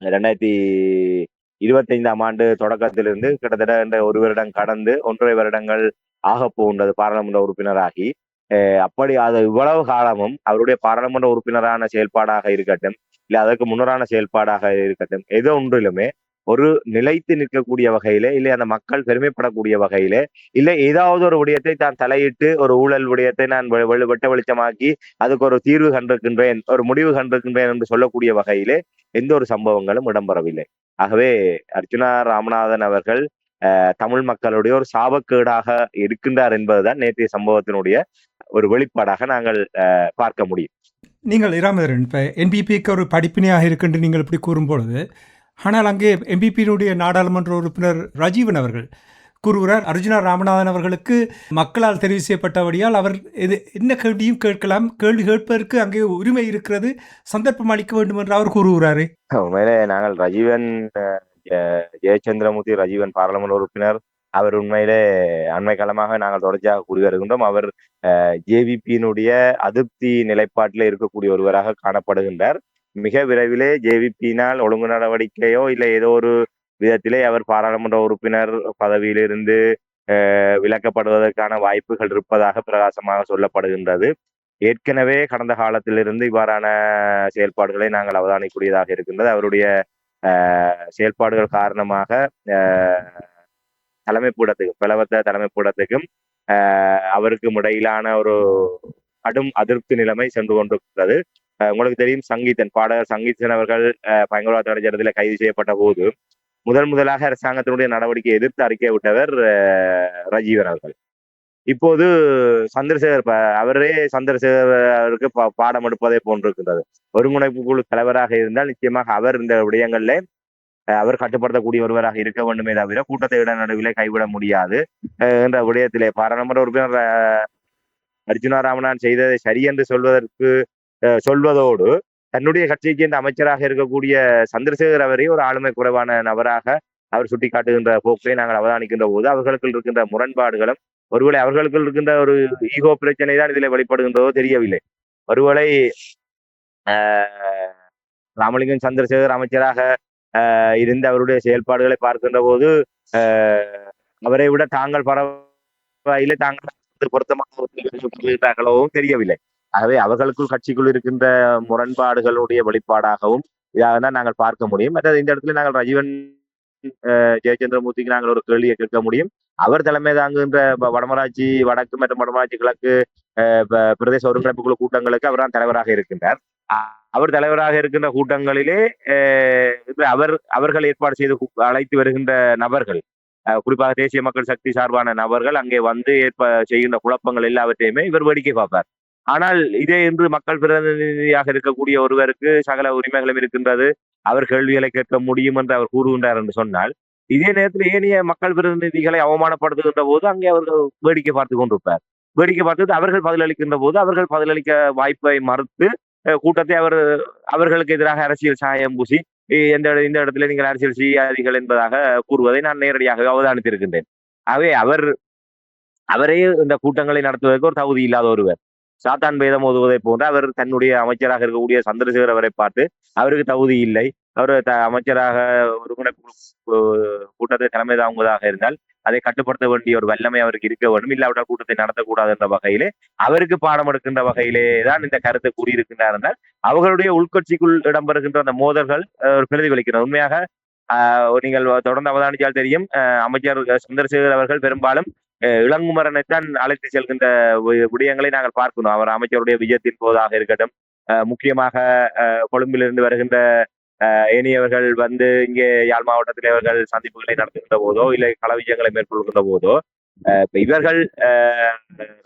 2025 ஆண்டு தொடக்கத்திலிருந்து கிட்டத்தட்ட 1 வருடம் கடந்து 1.5 வருடங்கள் ஆக போகின்றது பாராளுமன்ற உறுப்பினராகி. அப்படி அது இவ்வளவு காலமும் அவருடைய பாராளுமன்ற உறுப்பினரான செயல்பாடாக இருக்கட்டும், இல்லை அதற்கு முன்னரான செயல்பாடாக இருக்கட்டும், ஏதோ ஒன்றிலுமே ஒரு நிலைத்து நிற்கக்கூடிய வகையிலே, இல்லை அந்த மக்கள் பெருமைப்படக்கூடிய வகையிலே, இல்லை ஏதாவது ஒரு விடயத்தை தான் தலையிட்டு ஒரு ஊழல் விடயத்தை நான் வெட்ட வெளிச்சமாக்கி அதுக்கு ஒரு தீர்வு கண்டிருக்கின்றேன், ஒரு முடிவு கண்டிருக்கின்றேன் என்று சொல்லக்கூடிய வகையிலே எந்த ஒரு சம்பவங்களும் இடம்பெறவில்லை. ஆகவே அர்ஜுனா ராமநாதன் அவர்கள் தமிழ் மக்களுடைய ஒரு சாபக்கேடாக இருக்கின்றார் என்பதுதான் நேற்றைய சம்பவத்தினுடைய ஒரு வெளிப்பாடாக நாங்கள் பார்க்க முடியும். நீங்கள் இராமதரன், இப்போ என்பிபிக்கு ஒரு படிப்பினையாக இருக்கின்ற நீங்கள் இப்படி கூறும்பொழுது, ஆனால் அங்கே என்பிபியினுடைய நாடாளுமன்ற உறுப்பினர் ரஜீவன் அவர்கள் கூறுகிறார், அர்ஜுனா ராமநாதன் அவர்களுக்கு மக்களால் தெரிவு செய்யப்பட்டபடியால் அவர் என்ன கேள்வியும் கேட்கலாம், கேள்வி கேட்பதற்கு அங்கே உரிமை இருக்கிறது, சந்தர்ப்பம் அளிக்க வேண்டும் என்று அவர் கூறுகிறாரே. உண்மையிலே நாங்கள் ரஜீவன் ஜெயச்சந்திரமூர்த்தி ரஜீவன் பாராளுமன்ற உறுப்பினர் அவர் உண்மையிலே அண்மை காலமாக நாங்கள் தொடர்ச்சியாக கூறி வருகின்றோம். அவர் ஜேவிபியினுடைய அதிருப்தி நிலைப்பாட்டில் இருக்கக்கூடிய ஒருவராக காணப்படுகின்றார். மிக விரைவிலே ஜேவிபியினால் ஒழுங்கு நடவடிக்கையோ இல்லை ஏதோ ஒரு விதத்திலே அவர் பாராளுமன்ற உறுப்பினர் பதவியிலிருந்து விலக்கப்படுவதற்கான வாய்ப்புகள் இருப்பதாக பிரகாசமாக சொல்லப்படுகின்றது. ஏற்கனவே கடந்த காலத்திலிருந்து இவ்வாறான செயல்பாடுகளை நாங்கள் அவதானிக்கூடியதாக இருக்கின்றது. அவருடைய செயல்பாடுகள் காரணமாக பிளவத்த தலைமைப்பூடத்துக்கும் அவருக்கும் இடையிலான ஒரு கடும் அதிருப்தி நிலைமை சென்று கொண்டிருக்கிறது. உங்களுக்கு தெரியும், பாடகர் சங்கீதன் அவர்கள் பயங்கரவாத தடை சட்டத்தில் கைது செய்யப்பட்ட போது முதலாக அரசாங்கத்தினுடைய நடவடிக்கையை எதிர்த்து அறிக்கை விட்டவர் ரஜீவன் அவர்கள். இப்போது சந்திரசேகர் அவருக்கு பாடம் எடுப்பதை போன்றிருக்கின்றது. ஒருங்கிணைப்பு குழு தலைவராக இருந்தால் நிச்சயமாக அவர் இந்த விடயங்களிலே அவர் கட்டுப்படுத்தக்கூடிய ஒருவராக இருக்க வேண்டுமே தவிர கூட்டத்தை நடுவிலே கைவிட முடியாது என்ற விடயத்திலே பாராளுமன்ற உறுப்பினர் அர்ஜுனா ராமநாதன் செய்ததை சரி என்று சொல்வதோடு தன்னுடைய கட்சியை சேர்ந்த அமைச்சராக இருக்கக்கூடிய சந்திரசேகர் அவரே ஒரு ஆளுமை குறைவான நபராக அவர் சுட்டிக்காட்டுகின்ற போக்கை நாங்கள் அவதானிக்கின்ற போது அவர்களுக்கு இருக்கின்ற முரண்பாடுகளும் ஒருவேளை அவர்களுக்கு இருக்கின்ற ஒரு ஈகோ பிரச்சனை தான் இதில் வெளிப்படுகின்றதோ தெரியவில்லை. ஒருவேளை ராமலிங்கம் சந்திரசேகர் அமைச்சராக இருந்த அவருடைய செயல்பாடுகளை பார்க்கின்ற போது அவரை விட தாங்கள் பரவாயில்லை, தாங்கள் பொருத்தமாக தெரியவில்லை. ஆகவே அவர்களுக்குள் கட்சிக்குள் இருக்கின்ற முரண்பாடுகளுடைய வெளிப்பாடாகவும் இதாக தான் நாங்கள் பார்க்க முடியும். மற்றது இந்த இடத்துல நாங்கள் ரஜீவன் ஜெயச்சந்திரமூர்த்திக்கு நாங்கள் ஒரு கேள்வியை கேட்க முடியும். அவர் தலைமை தாங்குகின்ற வடமராட்சி வடக்கு மற்றும் வடமராட்சி கிழக்கு பிரதேச ஒருங்கிணைப்பு குழு கூட்டங்களுக்கு அவர் தான் தலைவராக இருக்கின்றார். அவர் தலைவராக இருக்கின்ற கூட்டங்களிலே அவர்கள் ஏற்பாடு செய்து அழைத்து வருகின்ற நபர்கள், குறிப்பாக தேசிய மக்கள் சக்தி சார்பான நபர்கள் அங்கே வந்து செய்கின்ற குழப்பங்கள் எல்லாவற்றையுமே இவர் வேடிக்கை பார்ப்பார். ஆனால் இதே இன்று மக்கள் பிரதிநிதியாக இருக்கக்கூடிய ஒருவருக்கு சகல உரிமைகளும் இருக்கின்றது, அவர் கேள்விகளை கேட்க முடியும் என்று அவர் கூறுகின்றார் என்று சொன்னால், இதே நேரத்தில் ஏனைய மக்கள் பிரதிநிதிகளை அவமானப்படுத்துகின்ற போது அங்கே அவர்கள் வேடிக்கை பார்த்து கொண்டிருப்பார். வேடிக்கை பார்த்தது அவர்கள் பதிலளிக்கின்ற போது அவர்கள் பதிலளிக்க வாய்ப்பை மறுத்து கூட்டத்தை அவர்களுக்கு எதிராக அரசியல் சாயம் பூசி இந்த இடத்துல நீங்கள் அரசியல் செய்யாதீர்கள் என்பதாக கூறுவதை நான் நேரடியாக அவதானித்திருக்கின்றேன். ஆகவே அவரே இந்த கூட்டங்களை நடத்துவதற்கு ஒரு தகுதி இல்லாத ஒருவர். சாத்தான் வேதம் ஓதுவதை போன்று அவர் தன்னுடைய அமைச்சராக இருக்கக்கூடிய சந்திரசேகர் அவரை பார்த்து அவருக்கு தகுதி இல்லை, அவர் அமைச்சராக ஒருங்கிணைப்பு கூட்டத்தை தலைமை தாங்குவதாக இருந்தால் அதை கட்டுப்படுத்த வேண்டிய ஒரு வல்லமை அவருக்கு இருக்க வேண்டும், இல்லாவிட்டால் கூட்டத்தை நடத்தக்கூடாது என்ற வகையிலே அவருக்கு பாடம் எடுக்கின்ற வகையிலே தான் இந்த கருத்தை கூறியிருக்கின்றார் என்றால் அவர்களுடைய உள்கட்சிக்குள் இடம்பெறுகின்ற அந்த மோதல்கள் பிரதிபலிக்கிறது. உண்மையாக நீங்கள் தொடர்ந்து அவதானித்தால் தெரியும், அமைச்சர் சந்திரசேகர் அவர்கள் பெரும்பாலும் இளங்குமரனைத்தான் அழைத்து செல்கின்ற விடயங்களை நாங்கள் பார்க்கணும். அவர் அமைச்சருடைய விஜயத்தின் போதாக இருக்கட்டும், முக்கியமாக கொழும்பிலிருந்து வருகின்ற ஏனையவர்கள் வந்து இங்கே யாழ் மாவட்டத்தில் அவர்கள் சந்திப்புகளை நடத்துகின்ற போதோ இல்லை கள விஜயங்களை மேற்கொள்கின்ற போதோ இவர்கள்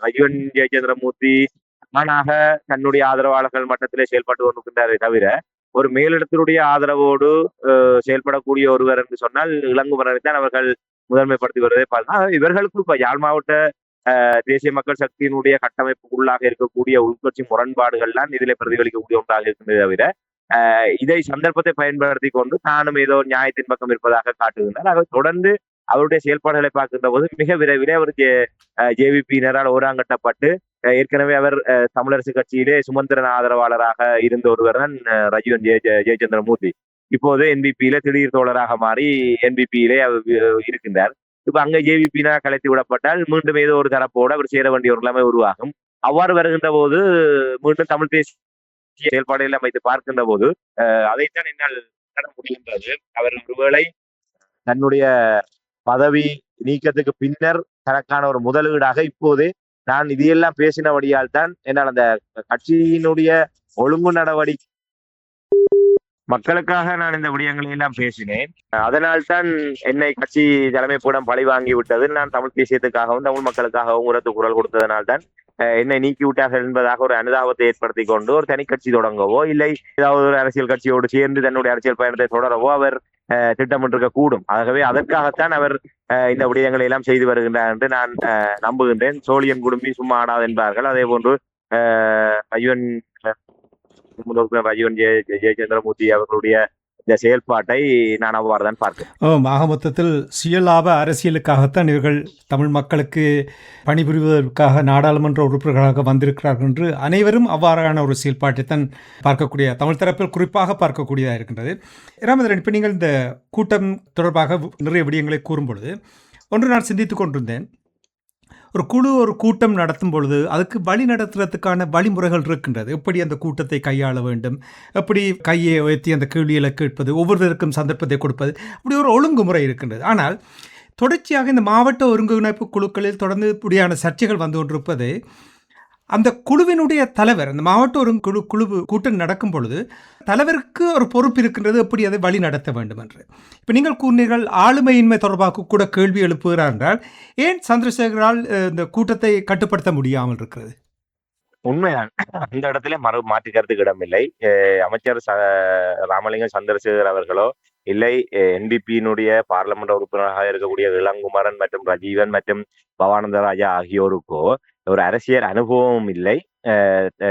ரஜீவன் ஜெயச்சந்திரமூர்த்தி தானாக தன்னுடைய ஆதரவாளர்கள் மட்டத்திலே செயல்பட்டு கொண்டிருக்கின்றாரே தவிர ஒரு மேலிடத்தினுடைய ஆதரவோடு செயல்படக்கூடிய ஒருவர் என்று சொன்னால் இளங்குமரனைத்தான் அவர்கள் முதன்மைப்படுத்தி வருவதை பார்க்கலாம். இவர்களுக்கு இப்ப யாழ் மாவட்ட தேசிய மக்கள் சக்தியினுடைய கட்டமைப்புக்குள்ளாக இருக்கக்கூடிய உள்கட்சி முரண்பாடுகள்லாம் இதிலே பிரதிபலிக்கக்கூடிய ஒன்றாக இருக்கின்றதை தவிர இதை சந்தர்ப்பத்தை பயன்படுத்தி கொண்டு தானும் ஏதோ நியாயத்தின் பக்கம் இருப்பதாக காட்டுகின்றார். அவர் தொடர்ந்து அவருடைய செயல்பாடுகளை பார்க்கின்ற போது மிக விரைவிலே அவர் ஜேவிபியினரால் ஓராங்கட்டப்பட்டு ஏற்கனவே அவர் தமிழரசு கட்சியிலே சுமந்திரன் ஆதரவாளராக இருந்த ஒருவர் தான் ரஜீவன் ஜெயச்சந்திரமூர்த்தி. இப்போது என்பிபியில திடீர் தோழராக மாறி என்பிபியிலே இருக்கின்றார். இப்ப அங்க ஜேவிபினா கலைத்து விடப்பட்டால் மீண்டும் ஏதோ ஒரு தரப்போடு அவர் சேர வேண்டிய ஒரு நிலைமை உருவாகும். அவ்வாறு வருகின்ற போது மீண்டும் தமிழ் தேசிய செயல்பாடுகளை அமைத்து பார்க்கின்ற போது அதைத்தான் என்னால் காண முடிகின்றது. அவர் ஒருவேளை தன்னுடைய பதவி நீக்கத்துக்கு பின்னர் தனக்கான ஒரு முதலீடாக இப்போது நான் இதையெல்லாம் பேசினபடியால் தான் என்னால் அந்த கட்சியினுடைய ஒழுங்கு நடவடிக்கை மக்களுக்காக நான் இந்த விடயங்களை எல்லாம் பேசினேன், அதனால்தான் என்னை கட்சி தலைமைப்பூடம் பழி வாங்கி விட்டது, நான் தமிழ் தேசியத்துக்காகவும் தமிழ் மக்களுக்காகவும் உரத்து குரல் கொடுத்ததனால்தான் என்னை நீக்கிவிட்டார்கள் என்பதாக ஒரு அனுதாபத்தை ஏற்படுத்தி கொண்டு ஒரு தனி கட்சி தொடங்கவோ இல்லை ஏதாவது ஒரு அரசியல் கட்சியோடு சேர்ந்து தன்னுடைய அரசியல் பயணத்தை தொடரவோ அவர் திட்டமிட்டிருக்க கூடும். ஆகவே அதற்காகத்தான் அவர் இந்த விடயங்களை எல்லாம் செய்து வருகின்றார் என்று நான் நம்புகின்றேன். சோழியன் குடும்பி சும்மா ஆடாது என்பார்கள். அதே போன்று ரஜீவன் ஜெயச்சந்திரமூர்த்தி அவர்களுடைய இந்த செயல்பாட்டை நான் அவ்வாறு தான் பார்க்கிறேன். ஆக மொத்தத்தில் சுயலாப அரசியலுக்காகத்தான் இவர்கள் தமிழ் மக்களுக்கு பணிபுரிவதற்காக நாடாளுமன்ற உறுப்பினர்களாக வந்திருக்கிறார்கள் என்று அனைவரும் அவ்வாறான ஒரு செயல்பாட்டைத்தான் பார்க்கக்கூடிய தமிழ் தரப்பில் குறிப்பாக பார்க்கக்கூடியதாக இருக்கின்றது. ராமதரன், இப்போ நீங்கள் இந்த கூட்டம் தொடர்பாக நிறைய விடயங்களை கூறும்பொழுது ஒன்று நான் சிந்தித்து கொண்டிருந்தேன். ஒரு குழு ஒரு கூட்டம் நடத்தும் பொழுது அதுக்கு வழி நடத்துறதுக்கான வழிமுறைகள் இருக்கின்றது. எப்படி அந்த கூட்டத்தை கையாள வேண்டும், எப்படி கையை உயர்த்தி அந்த கேள்விகளை கேட்பது, ஒவ்வொருவருக்கும் சந்தர்ப்பத்தை கொடுப்பது, அப்படி ஒரு ஒழுங்குமுறை இருக்கின்றது. ஆனால் தொடர்ச்சியாக இந்த மாவட்ட ஒருங்கிணைப்பு குழுக்களில் தொடர்ந்து இப்படியான சர்ச்சைகள் வந்து கொண்டிருப்பது அந்த குழுவினுடைய தலைவர், அந்த மாவட்ட ஒரு குழு கூட்டம் நடக்கும் பொழுது தலைவருக்கு ஒரு பொறுப்பு இருக்கின்றது, எப்படி அதை வழி நடத்த வேண்டும் என்று. இப்போ நீங்கள் கூறினீர்கள் ஆளுமையின்மை தொடர்பாக கூட கேள்வி எழுப்புகிறார் என்றால் ஏன் சந்திரசேகரால் இந்த கூட்டத்தை கட்டுப்படுத்த முடியாமல் இருக்கிறது? உண்மைதான், அந்த இடத்துல மாற்று கருத்துக்கு இடமில்லை. அமைச்சர் ராமலிங்கம் சந்திரசேகர் அவர்களோ இல்லை என்பிபியினுடைய பாராளுமன்ற உறுப்பினராக இருக்கக்கூடிய இளங்குமரன் மற்றும் ரஜீவன் மற்றும் பவானந்த ராஜா ஆகியோருக்கோ ஒரு அரசியல் அனுபவமும் இல்லை,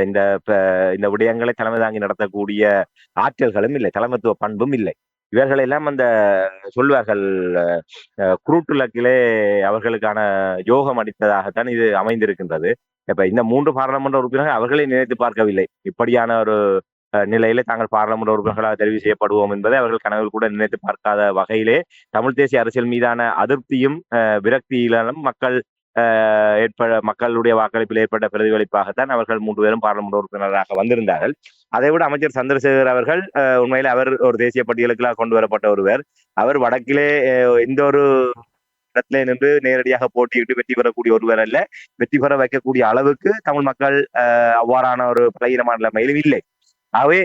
இந்த விடயங்களை தலைமை தாங்கி நடத்தக்கூடிய ஆற்றல்களும் இல்லை, தலைமைத்துவ பண்பும் இல்லை. இவர்கள் எல்லாம் அந்த சொல்வார்கள் குரூட்டுலக்கிலே அவர்களுக்கான யோகம் அடித்ததாகத்தான் இது அமைந்திருக்கின்றது. இப்ப இந்த 3 பாராளுமன்ற உறுப்பினர்கள் அவர்களை நினைத்து பார்க்கவில்லை, இப்படியான ஒரு நிலையிலே தாங்கள் பாராளுமன்ற உறுப்பினர்களாக தெரிவு செய்யப்படுவோம் என்பதை அவர்கள் கனவில் கூட நினைத்து பார்க்காத வகையிலே தமிழ் தேசிய அரசியல் மீதான அதிருப்தியும் விரக்தியிலும் மக்களுடைய வாக்களிப்பில் ஏற்பட்ட பிரதிபலிப்பாகத்தான் அவர்கள் 3 பேரும் பாராளுமன்ற உறுப்பினராக வந்திருந்தார்கள். அதைவிட அமைச்சர் சந்திரசேகர் அவர்கள் உண்மையிலே அவர் ஒரு தேசிய பட்டியலுக்கெல்லாம் கொண்டு வரப்பட்ட ஒருவர். அவர் வடக்கிலே எந்த ஒரு இடத்திலே நின்று நேரடியாக போட்டியிட்டு வெற்றி பெறக்கூடிய ஒருவர் அல்ல. வெற்றி பெற வைக்கக்கூடிய அளவுக்கு தமிழ் மக்கள் அவ்வாறான ஒரு பலகீனமான நிலைமையிலும் இல்லை. ஆகவே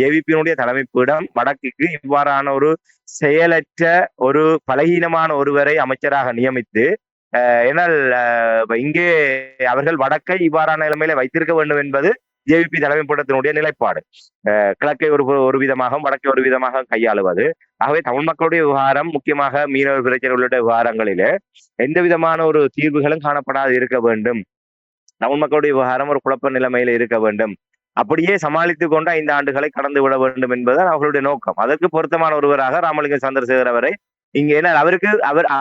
ஜேவிபியினுடைய தலைமை பீடம் வடக்குக்கு இவ்வாறான ஒரு செயலற்ற ஒரு பலகீனமான ஒருவரை அமைச்சராக நியமித்து ஏனால் இங்கே அவர்கள் வடக்கை இவ்வாறான நிலைமையில வைத்திருக்க வேண்டும் என்பது ஜேவிபி தலைமை பீடத்தினுடைய நிலைப்பாடு. கிழக்கை ஒரு விதமாகவும் வடக்கை ஒரு விதமாக கையாளுவது. ஆகவே தமிழ் மக்களுடைய விவகாரம், முக்கியமாக மீனவர் பிரச்சனை உள்ளிட்ட விவகாரங்களிலே எந்த விதமான ஒரு தீர்வுகளும் காணப்படாது இருக்க வேண்டும். தமிழ் மக்களுடைய விவகாரம் ஒரு குழப்ப நிலைமையில இருக்க வேண்டும். அப்படியே சமாளித்துக் கொண்டு 5 ஆண்டுகளை கடந்து விட வேண்டும் என்பதுதான் அவர்களுடைய நோக்கம். அதற்கு பொருத்தமான ஒருவராக ராமலிங்க சந்திரசேகர் அவரை இங்கே ஏன்னா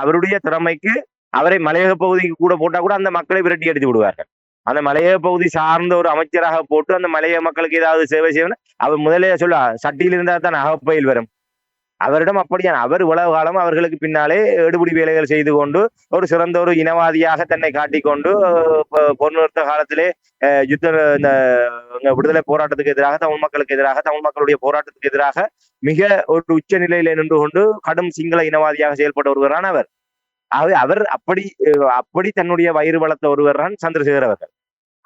அவருடைய திறமைக்கு அவரை மலையக பகுதிக்கு கூட போட்டா கூட அந்த மக்களை விரட்டி அடித்து விடுவார்கள். அந்த மலையக பகுதி சார்ந்த ஒரு அமைச்சராக போட்டு அந்த மலையக மக்களுக்கு ஏதாவது சேவை செய்யணும். அவர் முதலே சொல்ல சட்டியில் இருந்தால் தான் அகப்பையில் வரும். அவரிடம் அப்படியான அவர் உலக காலம் அவர்களுக்கு பின்னாலே எடுபடி வேலைகள் செய்து கொண்டு ஒரு சிறந்த ஒரு இனவாதியாக தன்னை காட்டிக்கொண்டு பொன்னிறுத்த காலத்திலே இந்த விடுதலை போராட்டத்துக்கு எதிராக தமிழ் மக்களுக்கு எதிராக தமிழ் மக்களுடைய போராட்டத்துக்கு எதிராக மிக ஒரு உச்ச நிலையில நின்று கொண்டு கடும் சிங்கள இனவாதியாக செயல்பட்ட ஒருவரான அவர். ஆகவே அவர் அப்படி தன்னுடைய வயிறு வளர்த்த ஒருவர் தான் சந்திரசேகர் அவர்கள்.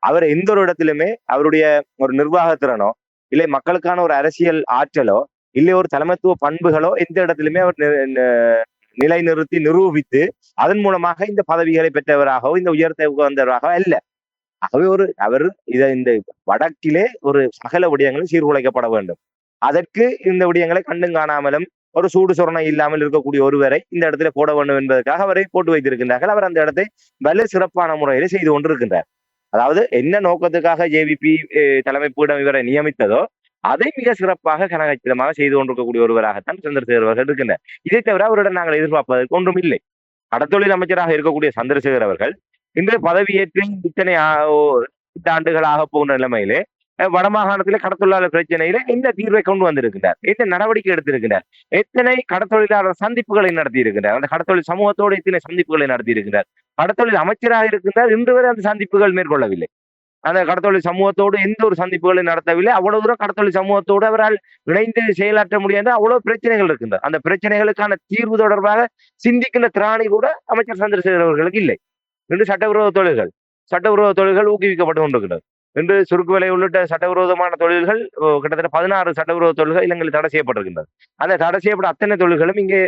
அவர் எந்த ஒரு இடத்திலுமே அவருடைய ஒரு நிர்வாகத்திறனோ இல்லை மக்களுக்கான ஒரு அரசியல் ஆற்றலோ இல்லை ஒரு தலைமைத்துவ பண்புகளோ எந்த இடத்திலுமே அவர் நிலைநிறுத்தி நிரூபித்து அதன் மூலமாக இந்த பதவிகளை பெற்றவராகவோ இந்த உயர்த்தை வந்தவராகவோ அல்ல. ஆகவே அவர் இந்த வடக்கிலே ஒரு சகல விடயங்களும் சீர்குலைக்கப்பட வேண்டும். அதற்கு இந்த விடயங்களை கண்டும் காணாமலும் ஒரு சூடு சொரணை இல்லாமல் இருக்கக்கூடிய ஒருவரை இந்த இடத்துல போட வேண்டும் என்பதற்காக அவரை போட்டு வைத்திருக்கின்றார்கள். அவர் அந்த இடத்தை வலு சிறப்பான முறையில செய்து கொண்டிருக்கின்றார். அதாவது என்ன நோக்கத்துக்காக ஜேவிபி தலைமை பீடம் இவரை நியமித்ததோ அதை மிக சிறப்பாக கனகச்சிதமாக செய்து கொண்டிருக்கக்கூடிய ஒருவராகத்தான் சந்திரசேகர் அவர்கள் இருக்கின்றார். இதை தவிர அவருடன் நாங்கள் எதிர்பார்ப்பதற்கு ஒன்றும் இல்லை. கடத்தொழில் அமைச்சராக இருக்கக்கூடிய சந்திரசேகர் அவர்கள் இன்று பதவியேற்று இத்தனை ஆண்டுகளாக போன்ற நிலைமையிலே வடமாகாணத்திலே கடத்தொழிலாளர் பிரச்சனையில இந்த தீர்வை கொண்டு வந்திருக்கிறார். எந்த நடவடிக்கை எடுத்திருக்கிறார். எத்தனை கடத்தொழிலாளர் சந்திப்புகளை நடத்தி இருக்கிறார். அந்த கடத்தொழில் சமூகத்தோடு எத்தனை சந்திப்புகளை நடத்தி இருக்கிறார். கடத்தொழில் அமைச்சராக இருக்கின்றார். இன்று வரை அந்த சந்திப்புகள் மேற்கொள்ளவில்லை. அந்த கடத்தொழில் சமூகத்தோடு எந்த ஒரு சந்திப்புகளை நடத்தவில்லை. அவ்வளவு தூரம் கடத்தொழில் சமூகத்தோடு அவரால் இணைந்து செயலாற்ற முடியாத அவ்வளவு பிரச்சனைகள் இருக்கின்றன. அந்த பிரச்சனைகளுக்கான தீர்வு தொடர்பாக சிந்திக்கின்ற திராணி கூட அமைச்சர் சந்திரசேகர் அவர்களுக்கு இல்லை. இன்று சட்டவிரோத தொழில்கள் ஊக்குவிக்கப்பட்டு கொண்டிருக்கிறது. இன்று சுருக்கு விலை உள்ளிட்ட சட்டவிரோதமான தொழில்கள் கிட்டத்தட்ட 16 சட்டவிரோத தொழில்கள் இலங்கையில் தடை செய்யப்பட்டிருக்கின்றது. அந்த தடை செய்யப்பட்ட அத்தனை தொழில்களும் இங்கே